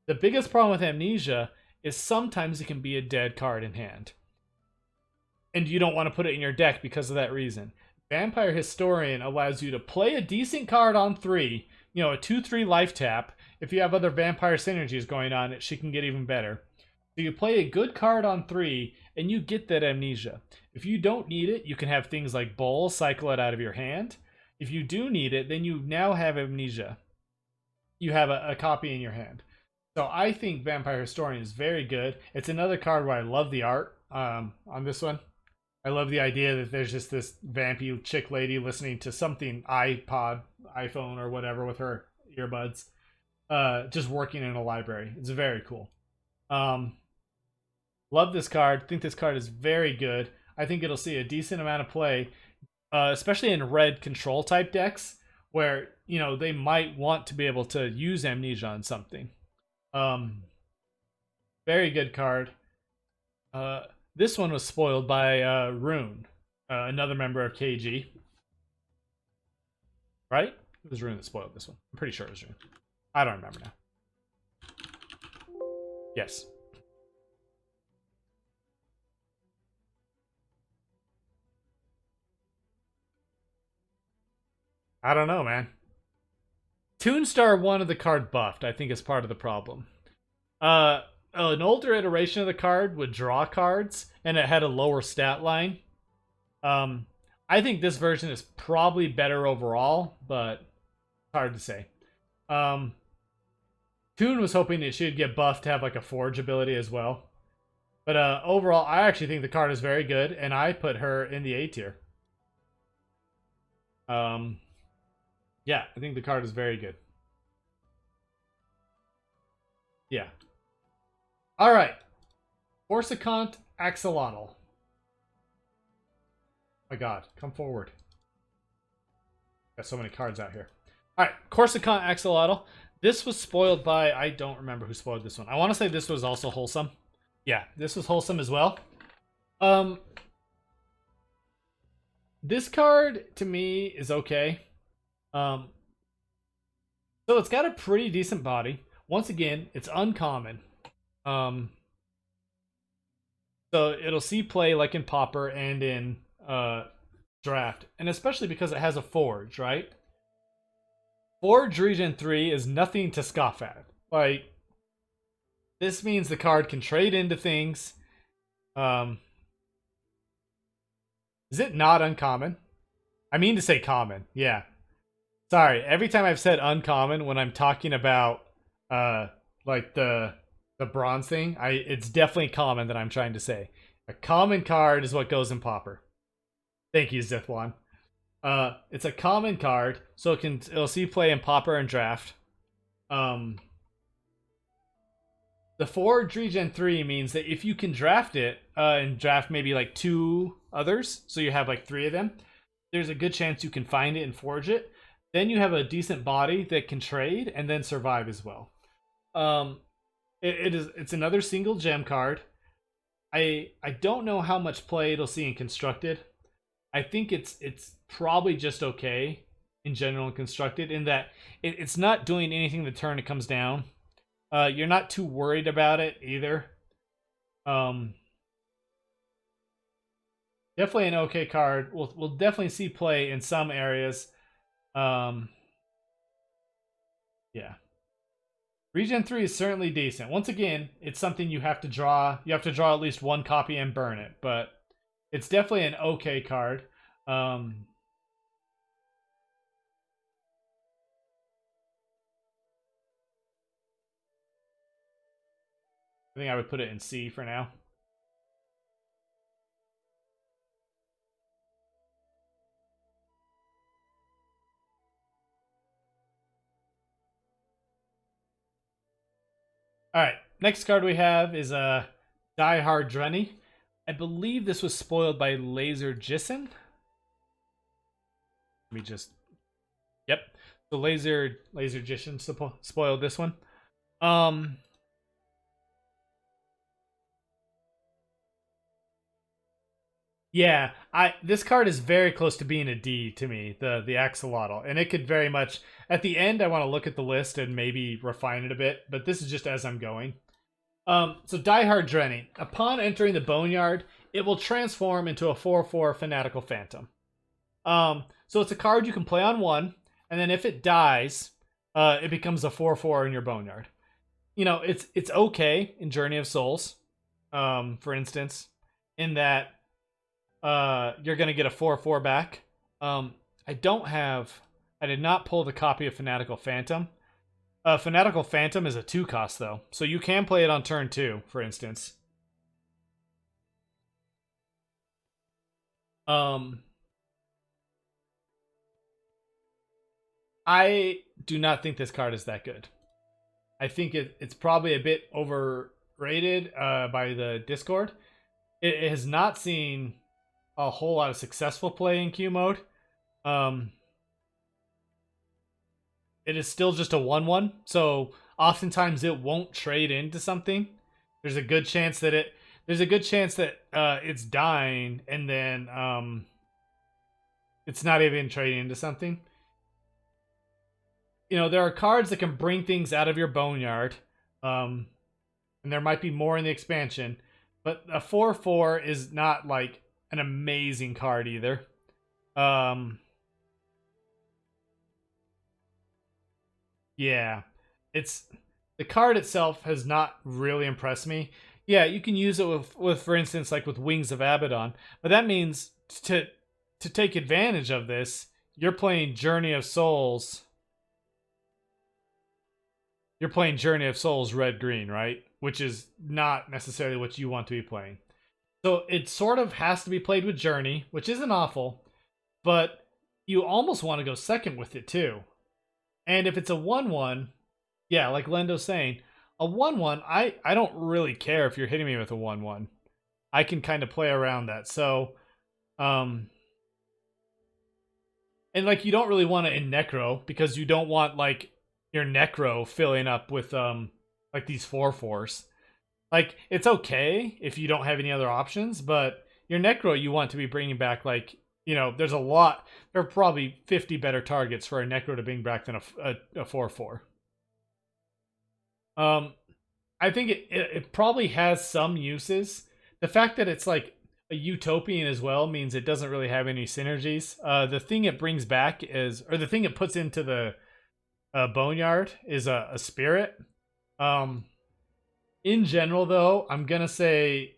The biggest problem with Amnesia is sometimes it can be a dead card in hand, and you don't want to put it in your deck because of that reason. Vampire Historian allows you to play a decent card on 3, a 2/3 life tap. If you have other vampire synergies going on, she can get even better. So you play a good card on 3, and you get that Amnesia. If you don't need it, you can have things like Bowl, cycle it out of your hand. If you do need it, then you now have Amnesia. You have a copy in your hand. So I think Vampire Historian is very good. It's another card where I love the art on this one. I love the idea that there's just this vampy chick lady listening to something iPhone or whatever with her earbuds, just working in a library. It's very cool. Love this card. Think this card is very good. I think it'll see a decent amount of play, especially in red control type decks where they might want to be able to use Amnesia on something. Very good card. This one was spoiled by Rune, another member of KG. Right? It was Rune that spoiled this one. I'm pretty sure it was Rune. I don't remember now. Yes. I don't know, man. Toonstar wanted the card buffed, I think is part of the problem. An older iteration of the card would draw cards, and it had a lower stat line. I think this version is probably better overall, but hard to say. Toon was hoping it should get buffed to have like a Forge ability as well. But overall, I actually think the card is very good, and I put her in the A tier. Yeah, I think the card is very good. Yeah. Alright. Corsicant Axolotl. My god, come forward. Got so many cards out here. Alright, Corsicant Axolotl. This was spoiled by... I don't remember who spoiled this one. I want to say this was also Wholesome. Yeah, this was Wholesome as well. This card, to me, is okay. So it's got a pretty decent body. Once again, it's uncommon. So it'll see play like in Pauper and in Draft. And especially because it has a Forge, right? Forge Regen 3 is nothing to scoff at. Like, this means the card can trade into things. Is it not uncommon? I mean to say common. Yeah. Sorry. Every time I've said uncommon when I'm talking about like the bronze thing, it's definitely common that I'm trying to say. A common card is what goes in Pauper. Thank you, Zithwan. It's a common card, so it'll see play in Pauper and Draft. The Forge Regen 3 means that if you can draft it, and draft maybe like 2 others, so you have like 3 of them, there's a good chance you can find it and forge it. Then you have a decent body that can trade and then survive as well. It's another single gem card. I don't know how much play it'll see in Constructed. I think it's probably just okay in general and Constructed, in that it's not doing anything the turn it comes down. You're not too worried about it either. Definitely an okay card. We'll definitely see play in some areas. Yeah. Regen 3 is certainly decent. Once again, it's something you have to draw. You have to draw at least 1 copy and burn it, but it's definitely an okay card. I think I would put it in C for now. Alright, next card we have is Die Hard Drenny. I believe this was spoiled by Laser Jissen. Let me just... Yep. So Laser Jissen spoiled this one. Yeah, this card is very close to being a D to me, the axolotl, and it could very much, at the end I want to look at the list and maybe refine it a bit, but this is just as I'm going. So Die Hard Drenny, upon entering the Boneyard, it will transform into a 4/4 Fanatical Phantom. So it's a card you can play on 1, and then if it dies, it becomes a 4/4 in your Boneyard. You know, it's okay in Journey of Souls, for instance, in that you're going to get a 4/4 back. I did not pull the copy of Fanatical Phantom. Fanatical Phantom is a 2 cost though, so you can play it on turn 2, for instance. I do not think this card is that good. I think it's probably a bit overrated by the Discord. It has not seen a whole lot of successful play in Q mode. It is still just a 1/1, so oftentimes it won't trade into something. There's a good chance that it's dying and then it's not even trading into something. You know, there are cards that can bring things out of your Boneyard, and there might be more in the expansion, but a 4/4 is not like an amazing card either. Yeah, the card itself has not really impressed me. Yeah, you can use it with for instance, like with Wings of Abaddon, but that means to take advantage of this, you're playing Journey of Souls. You're playing Journey of Souls red-green, right? Which is not necessarily what you want to be playing. So it sort of has to be played with Journey, which isn't awful, but you almost want to go second with it too. And if it's a 1/1, yeah, like Lendo's saying, a 1/1, I don't really care if you're hitting me with a 1/1. I can kind of play around that. So, and like you don't really want it in Necro because you don't want like your Necro filling up with like these 4/4s. Like, it's okay if you don't have any other options, but your Necro you want to be bringing back, like, you know, there are probably 50 better targets for a Necro to bring back than a 4/4. I think it probably has some uses. The fact that it's like a Utopian as well means it doesn't really have any synergies. The thing it brings back or the thing it puts into the Boneyard is a Spirit. In general, though, I'm gonna say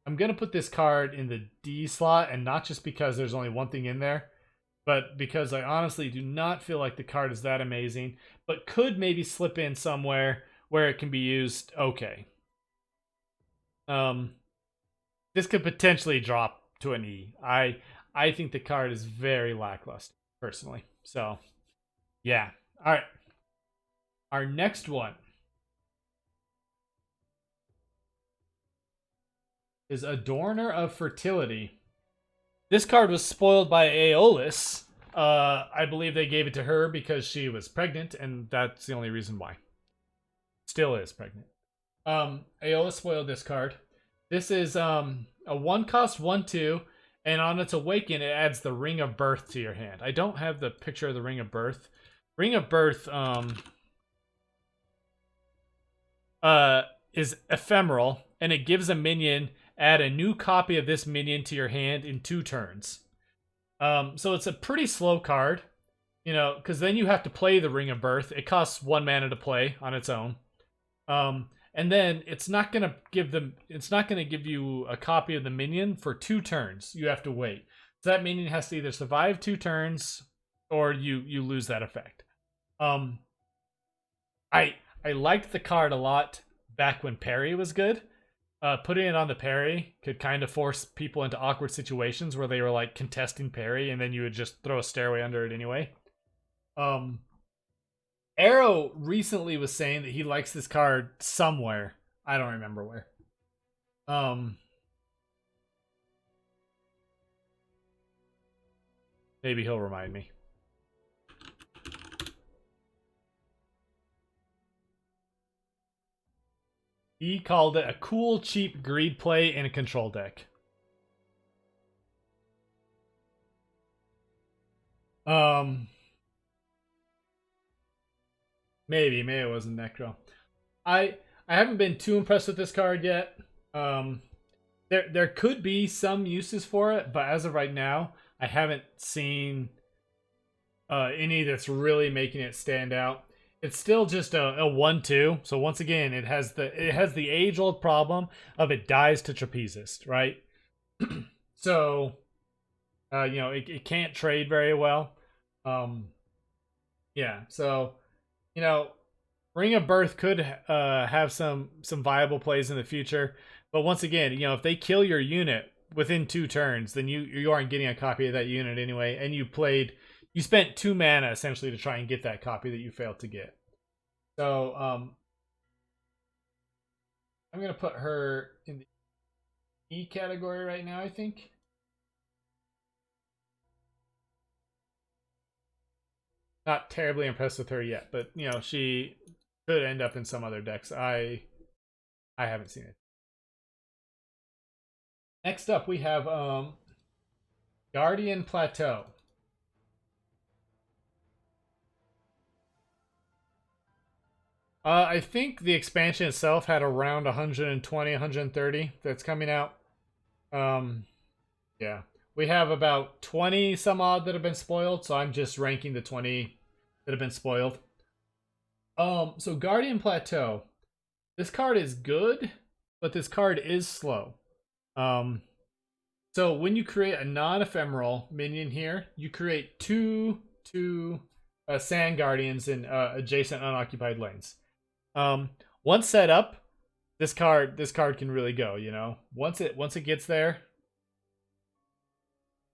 I'm gonna put this card in the D slot, and not just because there's only one thing in there, but because I honestly do not feel like the card is that amazing, but could maybe slip in somewhere where it can be used okay. This could potentially drop to an E. I think the card is very lackluster, personally. So, yeah. All right. Our next one is Adorner of Fertility. This card was spoiled by Aeolus. I believe they gave it to her because she was pregnant, and that's the only reason why. Still is pregnant. Aeolus spoiled this card. This is a 1-cost 1/2, and on its awaken, it adds the Ring of Birth to your hand. I don't have the picture of the Ring of Birth. Ring of Birth is ephemeral, and it gives a minion, add a new copy of this minion to your hand in 2 turns. So it's a pretty slow card, you know, because then you have to play the Ring of Birth. It costs 1 mana to play on its own. And then it's not gonna give you a copy of the minion for 2 turns. You have to wait. So that minion has to either survive 2 turns or you lose that effect. I liked the card a lot back when parry was good. Putting it on the parry could kind of force people into awkward situations where they were like contesting parry, and then you would just throw a stairway under it anyway. Arrow recently was saying that he likes this card somewhere. I don't remember where. Maybe he'll remind me. He called it a cool, cheap greed play in a control deck. Maybe it wasn't Necro. I haven't been too impressed with this card yet. There could be some uses for it, but as of right now, I haven't seen any that's really making it stand out. It's still just a 1/2. So once again, it has the age-old problem of it dies to Trapezist, right? So you know, it can't trade very well. Yeah, so you know, Ring of Birth could have some viable plays in the future, but once again, you know, if they kill your unit within 2 turns, then you aren't getting a copy of that unit anyway, and you spent 2 mana essentially to try and get that copy that you failed to get. So I'm gonna put her in the E category right now, I think. Not terribly impressed with her yet, but you know, she could end up in some other decks. I haven't seen it. Next up we have Guardian Plateau. I think the expansion itself had around 120, 130 that's coming out. Yeah. We have about 20 some odd that have been spoiled, so I'm just ranking the 20 that have been spoiled. So Guardian Plateau. This card is good, but this card is slow. So when you create a non-ephemeral minion here, you create two Sand Guardians in adjacent unoccupied lanes. Once set up, this card can really go. You know, once it gets there,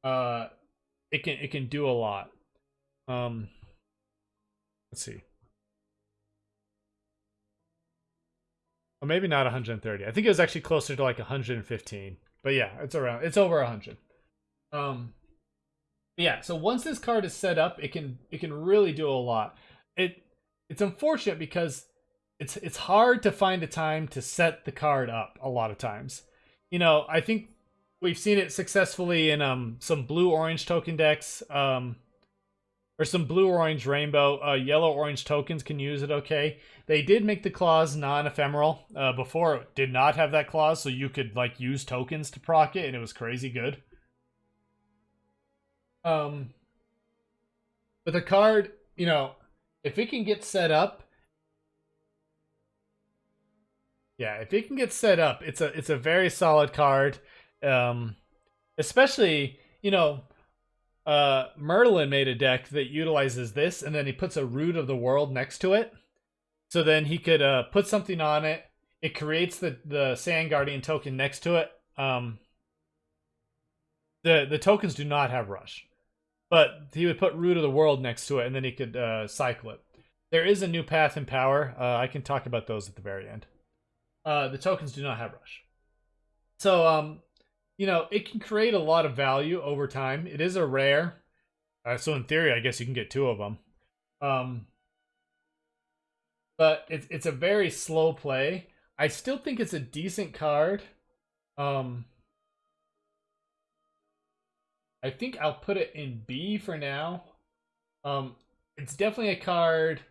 it can do a lot. Let's see. Or maybe not 130. I think it was actually closer to like 115. But yeah, it's over 100. Yeah, so once this card is set up, it can really do a lot. It's unfortunate because it's hard to find a time to set the card up a lot of times. You know, I think we've seen it successfully in some blue-orange token decks, or some blue-orange rainbow. Yellow-orange tokens can use it okay. They did make the clause non-ephemeral. Before, it did not have that clause, so you could like use tokens to proc it, and it was crazy good. But the card, you know, if it can get set up, Yeah, if it can get set up, it's a very solid card. Especially, Merlin made a deck that utilizes this, and then he puts a Root of the World next to it. So then he could put something on it. It creates the Sand Guardian token next to it. The tokens do not have Rush, but he would put Root of the World next to it, and then he could cycle it. There is a new path in Power. I can talk about those at the very end. The tokens do not have Rush. So, it can create a lot of value over time. It is a rare. So in theory, I guess you can get 2 of them. But it's a very slow play. I still think it's a decent card. I think I'll put it in B for now. It's definitely a card.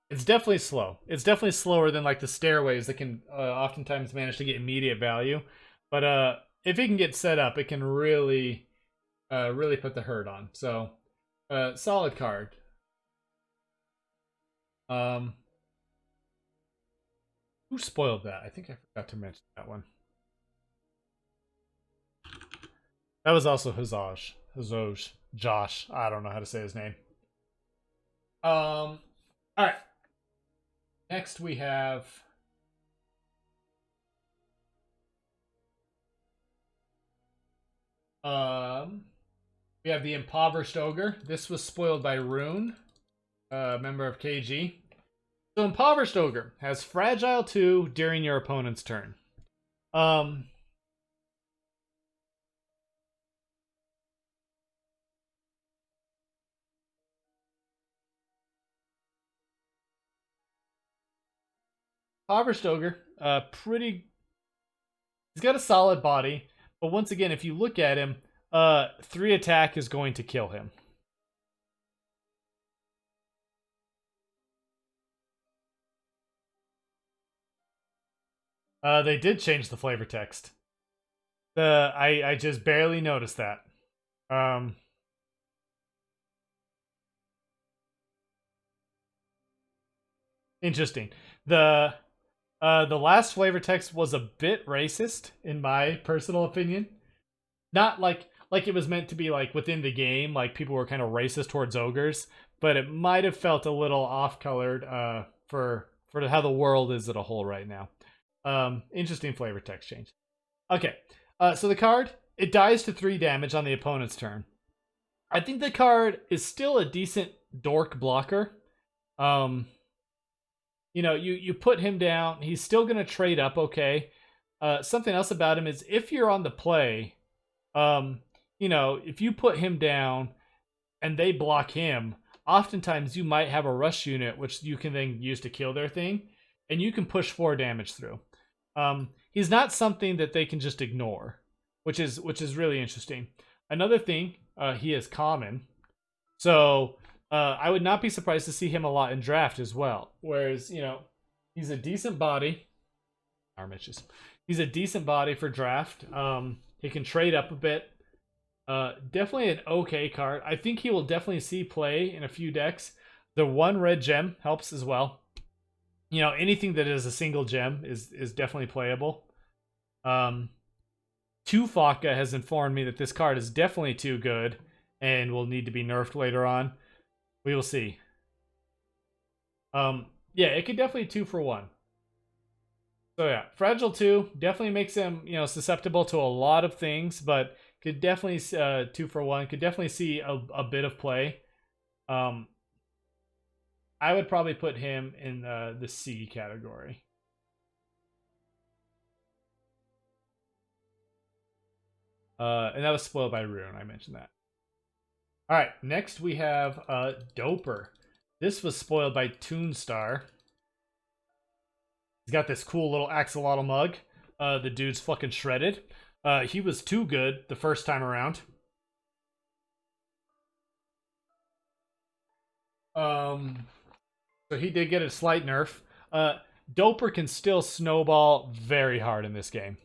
It's definitely slow. It's definitely slower than like the Stairways that can oftentimes manage to get immediate value. But if it can get set up, it can really put the hurt on. So solid card. Who spoiled that? I think I forgot to mention that one. That was also Hizoj. Josh. I don't know how to say his name. All right. Next we have the Impoverished Ogre. This was spoiled by Rune, member of KG. So Impoverished Ogre has Fragile 2 during your opponent's turn. Impoverished Ogre, he's got a solid body, but once again, if you look at him, 3 attack is going to kill him. They did change the flavor text. I just barely noticed that. Interesting. The last flavor text was a bit racist, in my personal opinion. Not like it was meant to be like within the game, like people were kind of racist towards ogres, but it might have felt a little off-colored for how the world is as a whole right now. Interesting flavor text change. Okay, so the card, it dies to 3 damage on the opponent's turn. I think the card is still a decent dork blocker. You put him down, he's still going to trade up okay. Something else about him is if you're on the play, if you put him down and they block him, oftentimes you might have a rush unit which you can then use to kill their thing, and you can push 4 damage through. He's not something that they can just ignore, which is really interesting. Another thing, he is common, so I would not be surprised to see him a lot in draft as well. Whereas, he's a decent body. Armiches. He's a decent body for draft. He can trade up a bit. Definitely an okay card. I think he will definitely see play in a few decks. The 1 red gem helps as well. Anything that is a single gem is definitely playable. 2 Faka has informed me that this card is definitely too good and will need to be nerfed later on. We will see. Yeah, it could definitely 2 for 1. So yeah, Fragile 2 definitely makes him, susceptible to a lot of things, but could definitely 2 for 1. Could definitely see a bit of play. I would probably put him in the C category. And that was spoiled by Rune. I mentioned that. All right, next we have Doper. This was spoiled by Toonstar. He's got this cool little axolotl mug. The dude's fucking shredded. He was too good the first time around. So he did get a slight nerf. Doper can still snowball very hard in this game.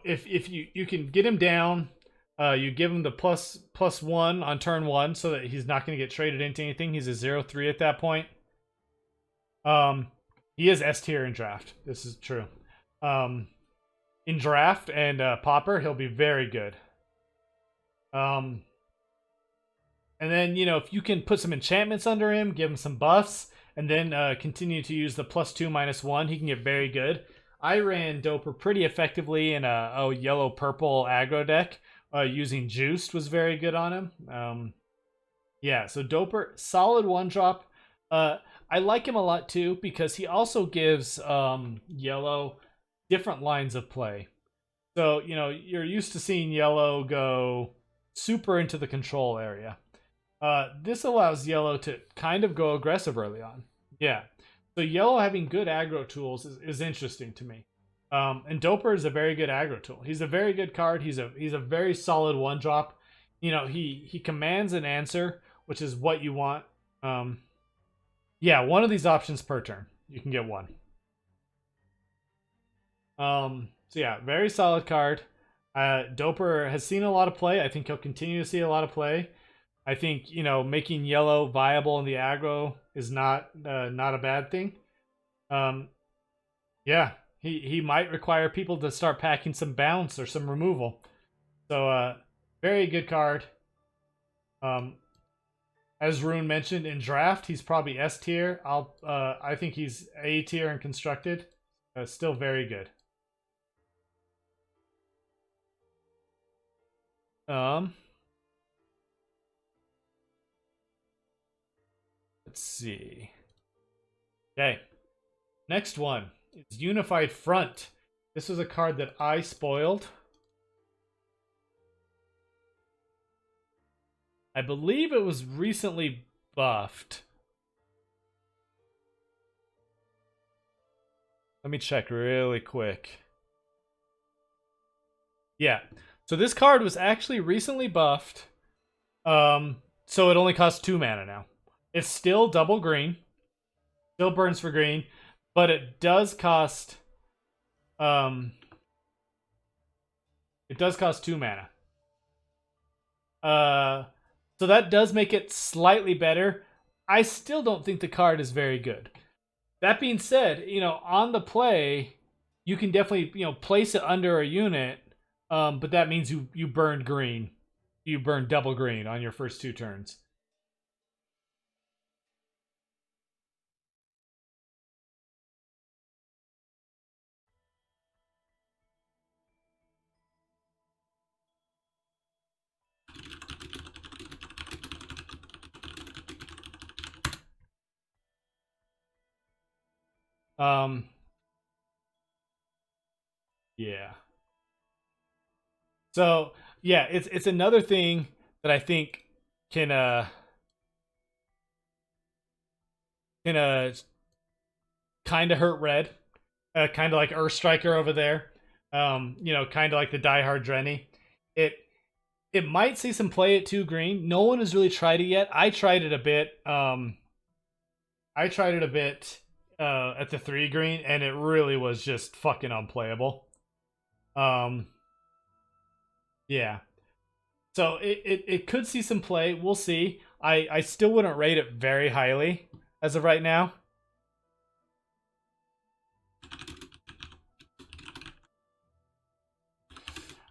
If you can get him down, You give him the +1 on turn 1 so that he's not going to get traded into anything. He's a 0/3 at that point. He is S tier in draft. This is true. In draft and Pauper, he'll be very good. And then, you know, if you can put some enchantments under him, give him some buffs, and then continue to use the +2/-1, he can get very good. I ran Doper pretty effectively in a yellow-purple aggro deck. Using Juiced was very good on him. Yeah, so Doper, solid one-drop. I like him a lot too because he also gives yellow different lines of play. So, you know, you're used to seeing yellow go super into the control area. This allows yellow to kind of go aggressive early on. Yeah. So yellow having good aggro tools is interesting to me. And Doper is a very good aggro tool. He's a very good card. He's a very solid one drop. You know, he commands an answer, which is what you want. Yeah, one of these options per turn. You can get one. So yeah, very solid card. Doper has seen a lot of play. I think he'll continue to see a lot of play. I think, you know, making yellow viable in the aggro is not a bad thing. Yeah, he might require people to start packing some bounce or some removal. So very good card. As Rune mentioned, in draft he's probably S tier. I think he's A tier in constructed. Still very good. Let's see. Okay. Next one is Unified Front. This was a card that I spoiled. I believe it was recently buffed. Let me check really quick. Yeah. So this card was actually recently buffed. So it only costs 2 mana now. It's still double green. Still burns for green. But it does cost... it does cost 2 mana. So that does make it slightly better. I still don't think the card is very good. That being said, you know, on the play, you can definitely, you know, place it under a unit. But that means you burned green. You burn double green on your first 2 turns. Yeah. So yeah, it's another thing that I think can kind of hurt red, kind of like Earthstriker over there. You know, kind of like the Die Hard Drenny. It might see some play at 2 green. No one has really tried it yet. I tried it a bit. I tried it a bit at the 3 green, and it really was just fucking unplayable. Yeah. So it could see some play. We'll see. I still wouldn't rate it very highly as of right now.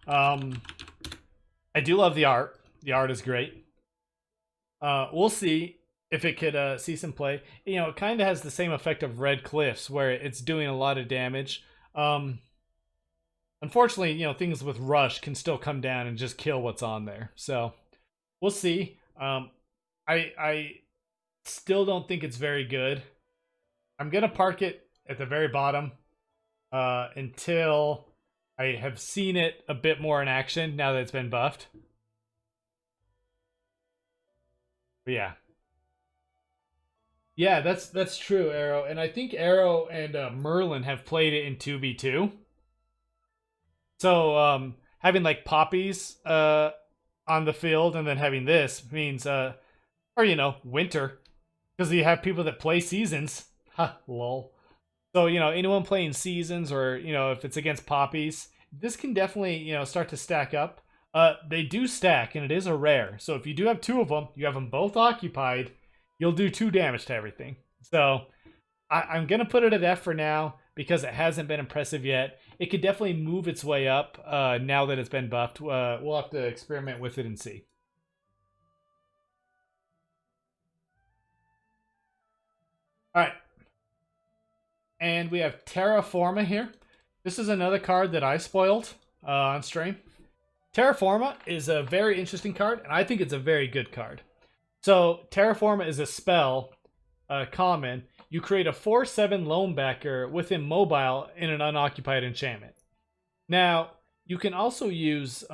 I do love the art. The art is great. We'll see if it could see some play. You know, it kind of has the same effect of Red Cliffs, where it's doing a lot of damage. Unfortunately, you know, things with Rush can still come down and just kill what's on there. So, we'll see. I still don't think it's very good. I'm going to park it at the very bottom until I have seen it a bit more in action now that it's been buffed. But yeah. Yeah, that's true, Arrow. And I think Arrow and Merlin have played it in 2v2. So having like poppies on the field and then having this means or you know, winter, because you have people that play seasons. Ha, lol. So, you know, anyone playing seasons, or, you know, if it's against poppies, this can definitely, you know, start to stack up. They do stack, and it is a rare. So if you do have two of them, you have them both occupied, you'll do 2 damage to everything. So I'm going to put it at F for now because it hasn't been impressive yet. It could definitely move its way up now that it's been buffed. We'll have to experiment with it and see. All right. And we have Terraforma here. This is another card that I spoiled on stream. Terraforma is a very interesting card, and I think it's a very good card. So, Terraforma is a spell, common. You create a 4/7 Lonebacker with Immobile in an unoccupied enchantment. Now, you can also use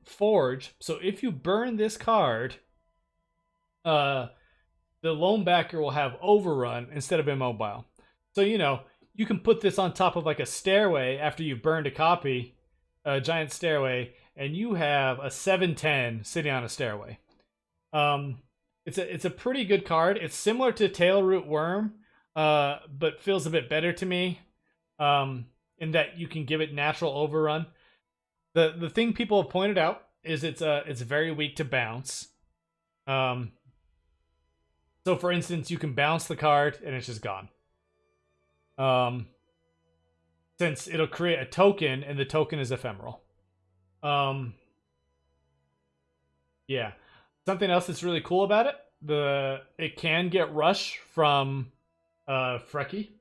Forge. So, if you burn this card, the Lonebacker will have Overrun instead of Immobile. So, you know, you can put this on top of like a stairway after you've burned a copy, a giant stairway, and you have a 7/10 sitting on a stairway. It's a pretty good card. It's similar to Tailroot Worm, but feels a bit better to me, in that you can give it natural overrun. The thing people have pointed out is it's very weak to bounce. So for instance, you can bounce the card and it's just gone. Since it'll create a token and the token is ephemeral. Yeah. Something else that's really cool about it, it can get rush from Frecky.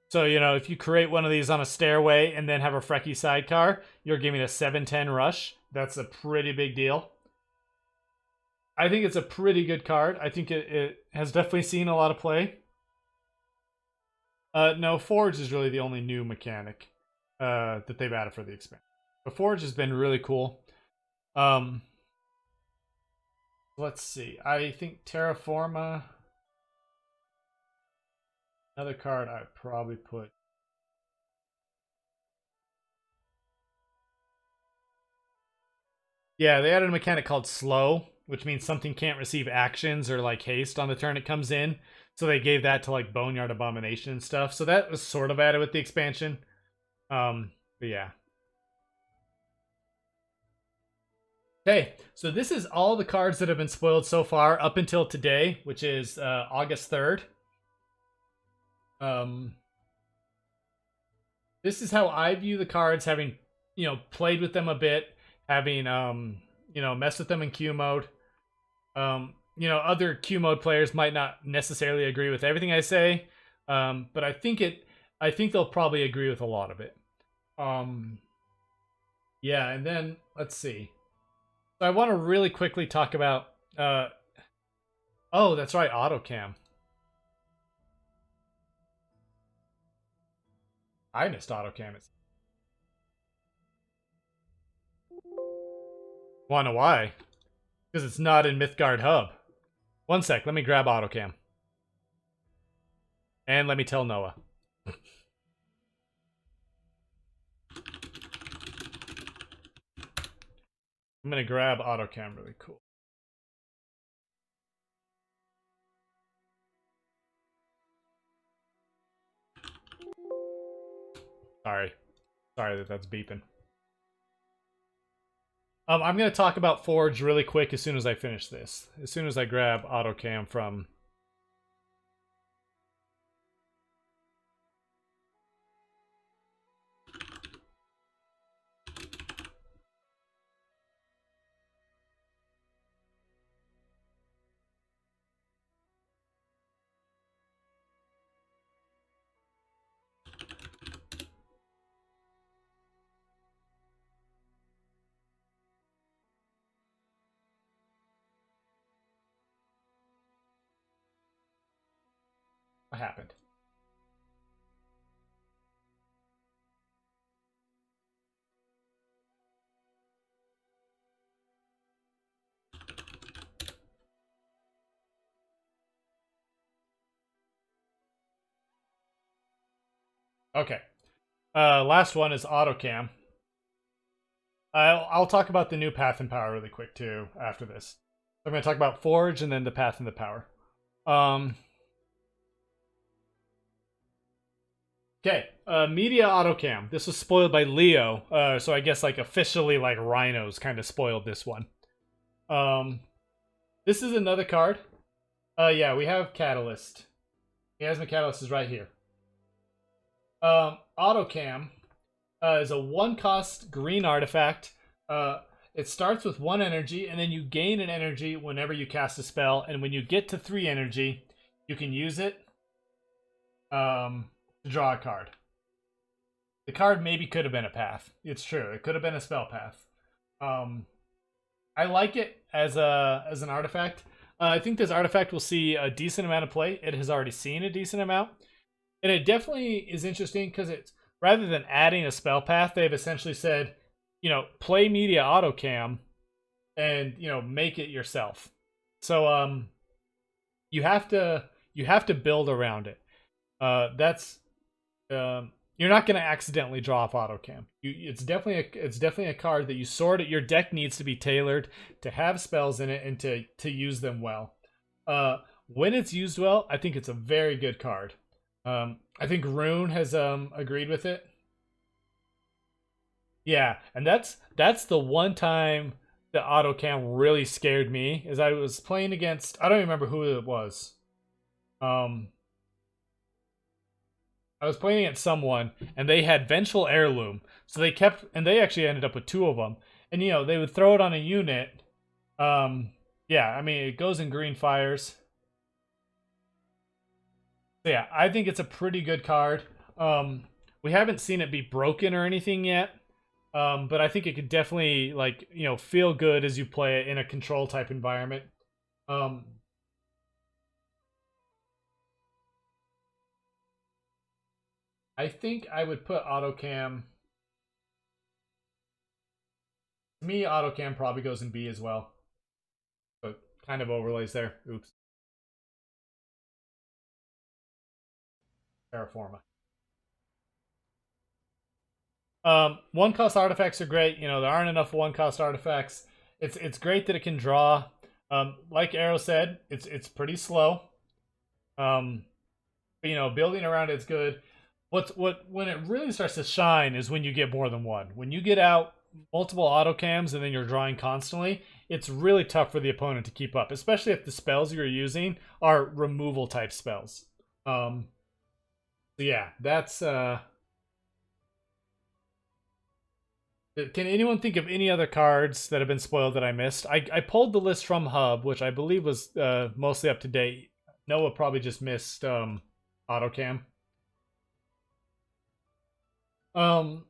So, you know, if you create one of these on a stairway and then have a Frecky sidecar, you're giving a 7/10 rush. That's a pretty big deal. I think it's a pretty good card. I think it has definitely seen a lot of play. No, Forge is really the only new mechanic that they've added for the expansion. But Forge has been really cool. Let's see. I think Terraforma. Another card I'd probably put. Yeah, they added a mechanic called Slow, which means something can't receive actions or like haste on the turn it comes in. So they gave that to like Boneyard Abomination and stuff. So that was sort of added with the expansion. But yeah. Okay, so this is all the cards that have been spoiled so far up until today, which is August 3rd. This is how I view the cards, having, you know, played with them a bit, having, you know, messed with them in Q mode. You know, other Q mode players might not necessarily agree with everything I say, but I think they'll probably agree with a lot of it. Yeah, and then let's see. So I want to really quickly talk about. Oh, that's right, AutoCam. I missed AutoCam. Wanna know why? Because it's not in Mythgard Hub. One sec, let me grab AutoCam. And let me tell Noah. I'm gonna grab AutoCam really cool. Sorry that's beeping. I'm gonna talk about Forge really quick as soon as I finish this. As soon as I grab AutoCam from. What happened? Okay. Last one is AutoCam. I'll talk about the new Path and Power really quick too after this. I'm going to talk about Forge and then the Path and the Power. Okay, media autocam. This was spoiled by Leo, so I guess like officially like Rhinos kind of spoiled this one. This is another card. Yeah, we have Catalyst. Miasma Catalyst is right here. Autocam is a 1-cost green artifact. It starts with 1 energy, and then you gain an energy whenever you cast a spell, and when you get to 3 energy, you can use it to draw a card. The card maybe could have been a path. It's true. It could have been a spell path. I like it as an artifact. I think this artifact will see a decent amount of play. It has already seen a decent amount. And it definitely is interesting because it's, rather than adding a spell path, they've essentially said, you know, play media autocam and, you know, make it yourself. So you have to build around it. You're not going to accidentally draw off autocam. It's definitely a card that you sort it. Your deck needs to be tailored to have spells in it and to use them well. When it's used well, I think it's a very good card. I think Rune has agreed with it. Yeah, and that's the one time the autocam really scared me, is I was playing against, I don't remember who it was. I was playing against someone, and they had Vengeful Heirloom, so they actually ended up with 2 of them, and you know they would throw it on a unit. Yeah, I mean it goes in green fires. So yeah, I think it's a pretty good card. We haven't seen it be broken or anything yet. But I think it could definitely, like, you know, feel good as you play it in a control type environment. I think I would put autocam. To me, autocam probably goes in B as well. But kind of overlays there. Oops. Terraforma. 1-cost artifacts are great. You know, there aren't enough 1-cost artifacts. It's great that it can draw. Like Arrow said, it's pretty slow. But, you know, building around it's good. When it really starts to shine is when you get more than 1. When you get out multiple autocams and then you're drawing constantly, it's really tough for the opponent to keep up, especially if the spells you're using are removal type spells. So yeah, that's Can anyone think of any other cards that have been spoiled that I missed? I pulled the list from Hub, which I believe was mostly up to date. Noah probably just missed autocam. There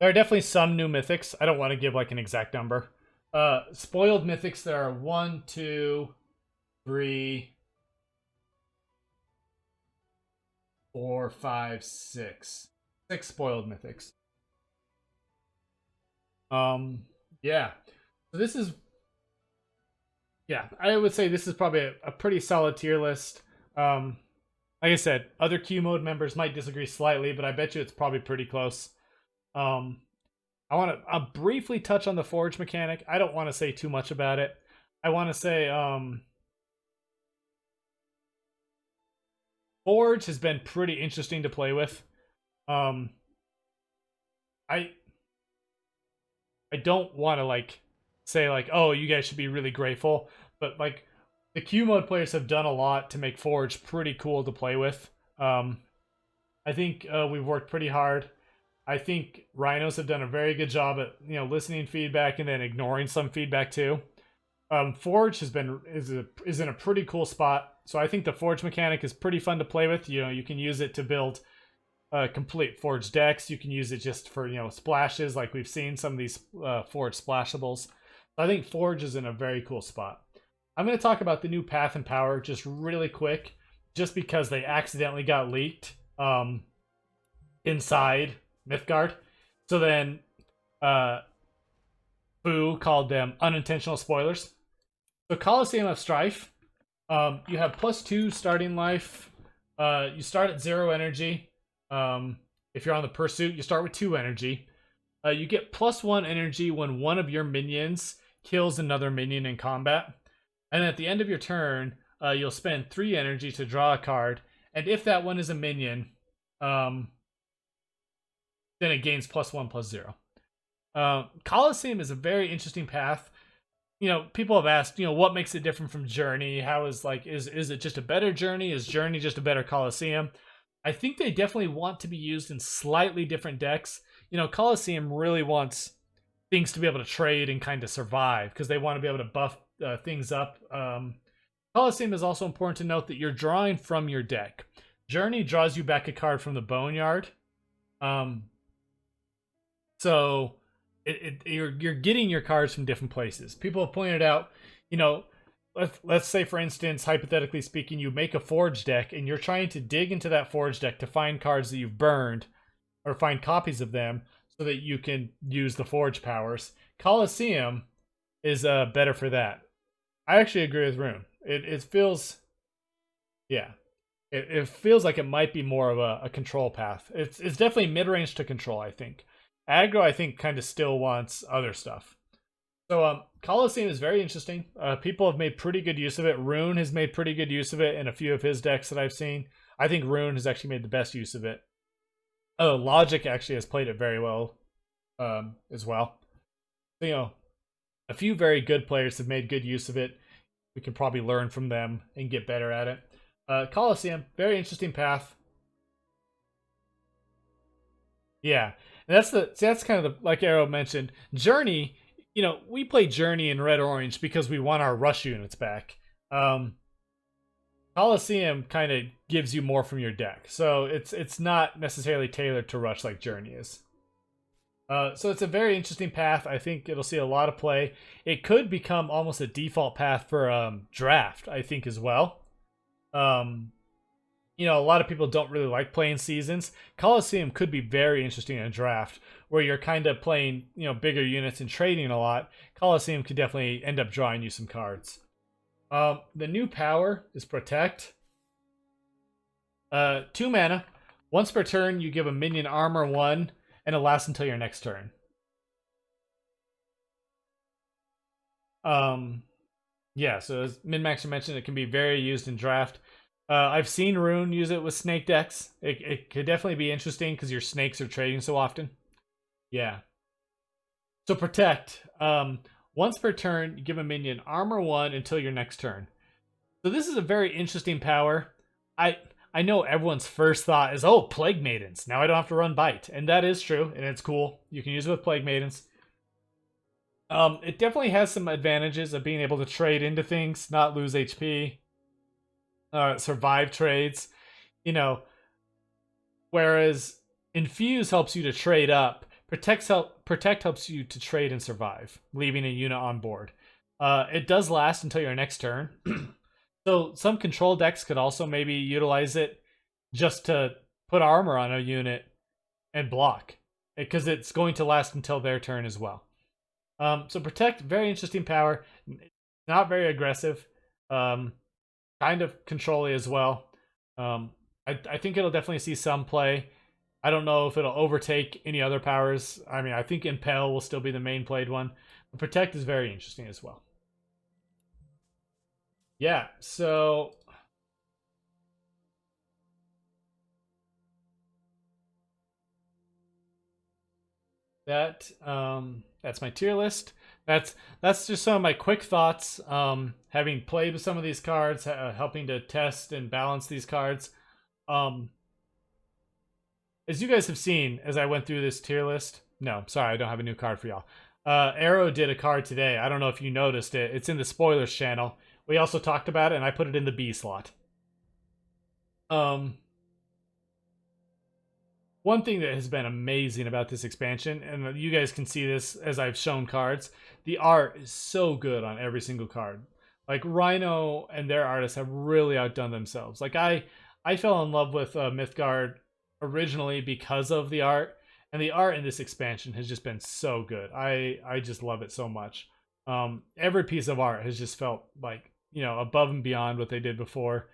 are definitely some new mythics. I don't want to give like an exact number. Spoiled mythics, there are 1, 2, 3, 4, 5, 6. 6 spoiled mythics. Yeah. So this is, yeah, I would say this is probably a pretty solid tier list. Like I said, other Q mode members might disagree slightly, but I bet you it's probably pretty close. I'll briefly touch on the forge mechanic. I don't want to say too much about it. I want to say forge has been pretty interesting to play with. I don't want to like say like, oh, you guys should be really grateful, but like the Q mode players have done a lot to make Forge pretty cool to play with. I think we've worked pretty hard. I think Rhinos have done a very good job at, you know, listening feedback and then ignoring some feedback too. Forge is in a pretty cool spot. So I think the Forge mechanic is pretty fun to play with. You know, you can use it to build complete Forge decks. You can use it just for, you know, splashes like we've seen some of these Forge splashables. So I think Forge is in a very cool spot. I'm going to talk about the new Path and Power just really quick, just because they accidentally got leaked inside Mythgard. So then Boo called them unintentional spoilers. So Coliseum of Strife, you have +2 starting life. You start at 0 energy. If you're on the Pursuit, you start with 2 energy. You get +1 energy when one of your minions kills another minion in combat. And at the end of your turn, you'll spend 3 energy to draw a card. and if that one is a minion, then it gains +1/+0. Coliseum is a very interesting path. People have asked, what makes it different from Journey? How is is it just a better Journey? Is Journey just a better Coliseum? I think they definitely want to be used in slightly different decks. Coliseum really wants things to be able to trade and kind of survive because they want to be able to buff things up. Coliseum is also important to note that you're drawing from your deck. Journey draws you back a card from the Boneyard. So you're getting your cards from different places. People have pointed out, let's say for instance, hypothetically speaking, you make a Forge deck and you're trying to dig into that Forge deck to find cards that you've burned or find copies of them so that you can use the Forge powers. Coliseum is better for that. I actually agree with Rune. It feels, yeah, it feels like it might be more of a control path. It's definitely mid-range to control, I think. Aggro, I think, kind of still wants other stuff. So Coliseum is very interesting. People have made pretty good use of it. Rune has made pretty good use of it in a few of his decks that I've seen. I think Rune has actually made the best use of it. Logic actually has played it very well as well. So, a few very good players have made good use of it. We can probably learn from them and get better at it. Coliseum, very interesting path. Yeah, and that's kind of like Arrow mentioned. Journey, we play Journey in red orange because we want our rush units back. Coliseum kind of gives you more from your deck, so it's not necessarily tailored to rush like Journey is. So it's a very interesting path. I think it'll see a lot of play. It could become almost a default path for draft, I think, as well. A lot of people don't really like playing seasons. Coliseum could be very interesting in a draft where you're kind of playing, bigger units and trading a lot. Coliseum could definitely end up drawing you some cards. The new power is Protect. 2 mana. Once per turn, you give a minion armor 1, and it lasts until your next turn. Yeah, so as Minmaxer mentioned, it can be very used in draft. I've seen Rune use it with snake decks. It could definitely be interesting because your snakes are trading so often. Yeah. So Protect. Once per turn, you give a minion armor 1 until your next turn. So this is a very interesting power. I know everyone's first thought is, oh, Plague Maidens. Now I don't have to run Bite. And that is true, and it's cool. You can use it with Plague Maidens. It definitely has some advantages of being able to trade into things, not lose HP. Survive trades, whereas Infuse helps you to trade up. Protect helps you to trade and survive, leaving a unit on board. It does last until your next turn. So some control decks could also maybe utilize it just to put armor on a unit and block, because it's going to last until their turn as well. So Protect, very interesting power. Not very aggressive. Kind of control-y as well. I think it'll definitely see some play. I don't know if it'll overtake any other powers. I mean, I think Impel will still be the main played one. But Protect is very interesting as well. Yeah, so that's my tier list. That's just some of my quick thoughts. Having played with some of these cards, helping to test and balance these cards. As you guys have seen, as I went through this tier list. No, sorry, I don't have a new card for y'all. Arrow did a card today. I don't know if you noticed it. It's in the spoilers channel. We also talked about it, and I put it in the B slot. One thing that has been amazing about this expansion, and you guys can see this as I've shown cards, the art is so good on every single card. Like, Rhino and their artists have really outdone themselves. Like, I fell in love with Mythgard originally because of the art, and the art in this expansion has just been so good. I just love it so much. Every piece of art has just felt like, above and beyond what they did before.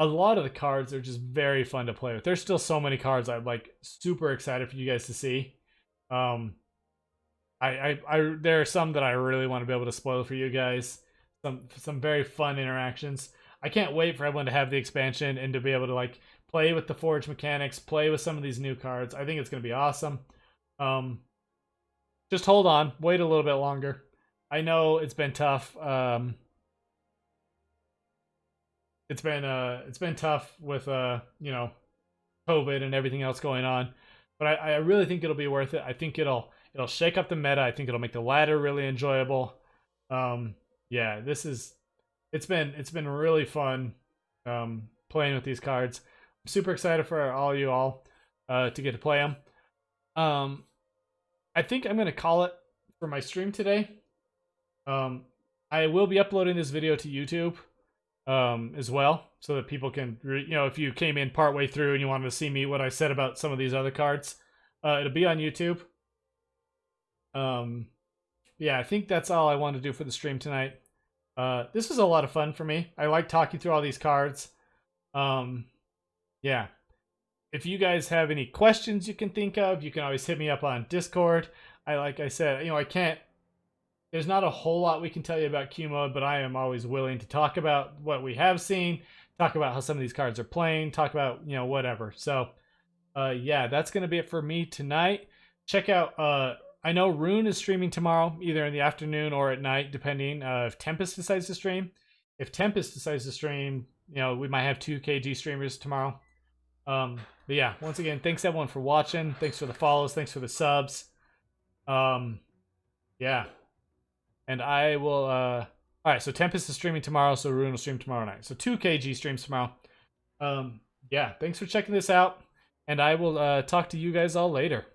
A lot of the cards are just very fun to play with. There's still so many cards I'm super excited for you guys to see. There are some that I really want to be able to spoil for you guys. Some very fun interactions. I can't wait for everyone to have the expansion and to be able to like play with the forge mechanics, play with some of these new cards. I think it's going to be awesome. Just hold on, wait a little bit longer. I know it's been tough. It's been tough with you know, COVID and everything else going on, but I really think it'll be worth it. I think it'll shake up the meta. I think it'll make the ladder really enjoyable. Yeah, it's been really fun playing with these cards. I'm super excited for all you all to get to play them. I think I'm gonna call it for my stream today. I will be uploading this video to YouTube as well, so that people can, you know, if you came in partway through and you wanted to see me what I said about some of these other cards, it'll be on YouTube. Yeah, I think that's all I want to do for the stream tonight. This was a lot of fun for me. I like talking through all these cards. Yeah. If you guys have any questions you can think of, you can always hit me up on Discord. Like I said, you know, there's not a whole lot we can tell you about Q mode, but I am always willing to talk about what we have seen, talk about how some of these cards are playing, talk about, you know, whatever. So, yeah, that's going to be it for me tonight. Check out, I know Rune is streaming tomorrow, either in the afternoon or at night, depending if Tempest decides to stream. If Tempest decides to stream, you know, we might have 2 KG streamers tomorrow. But yeah, once again, thanks everyone for watching. Thanks for the follows. Thanks for the subs. Yeah. And I will, all right, so Tempest is streaming tomorrow, so Rune will stream tomorrow night. So 2 KG streams tomorrow. Yeah, thanks for checking this out, and I will talk to you guys all later.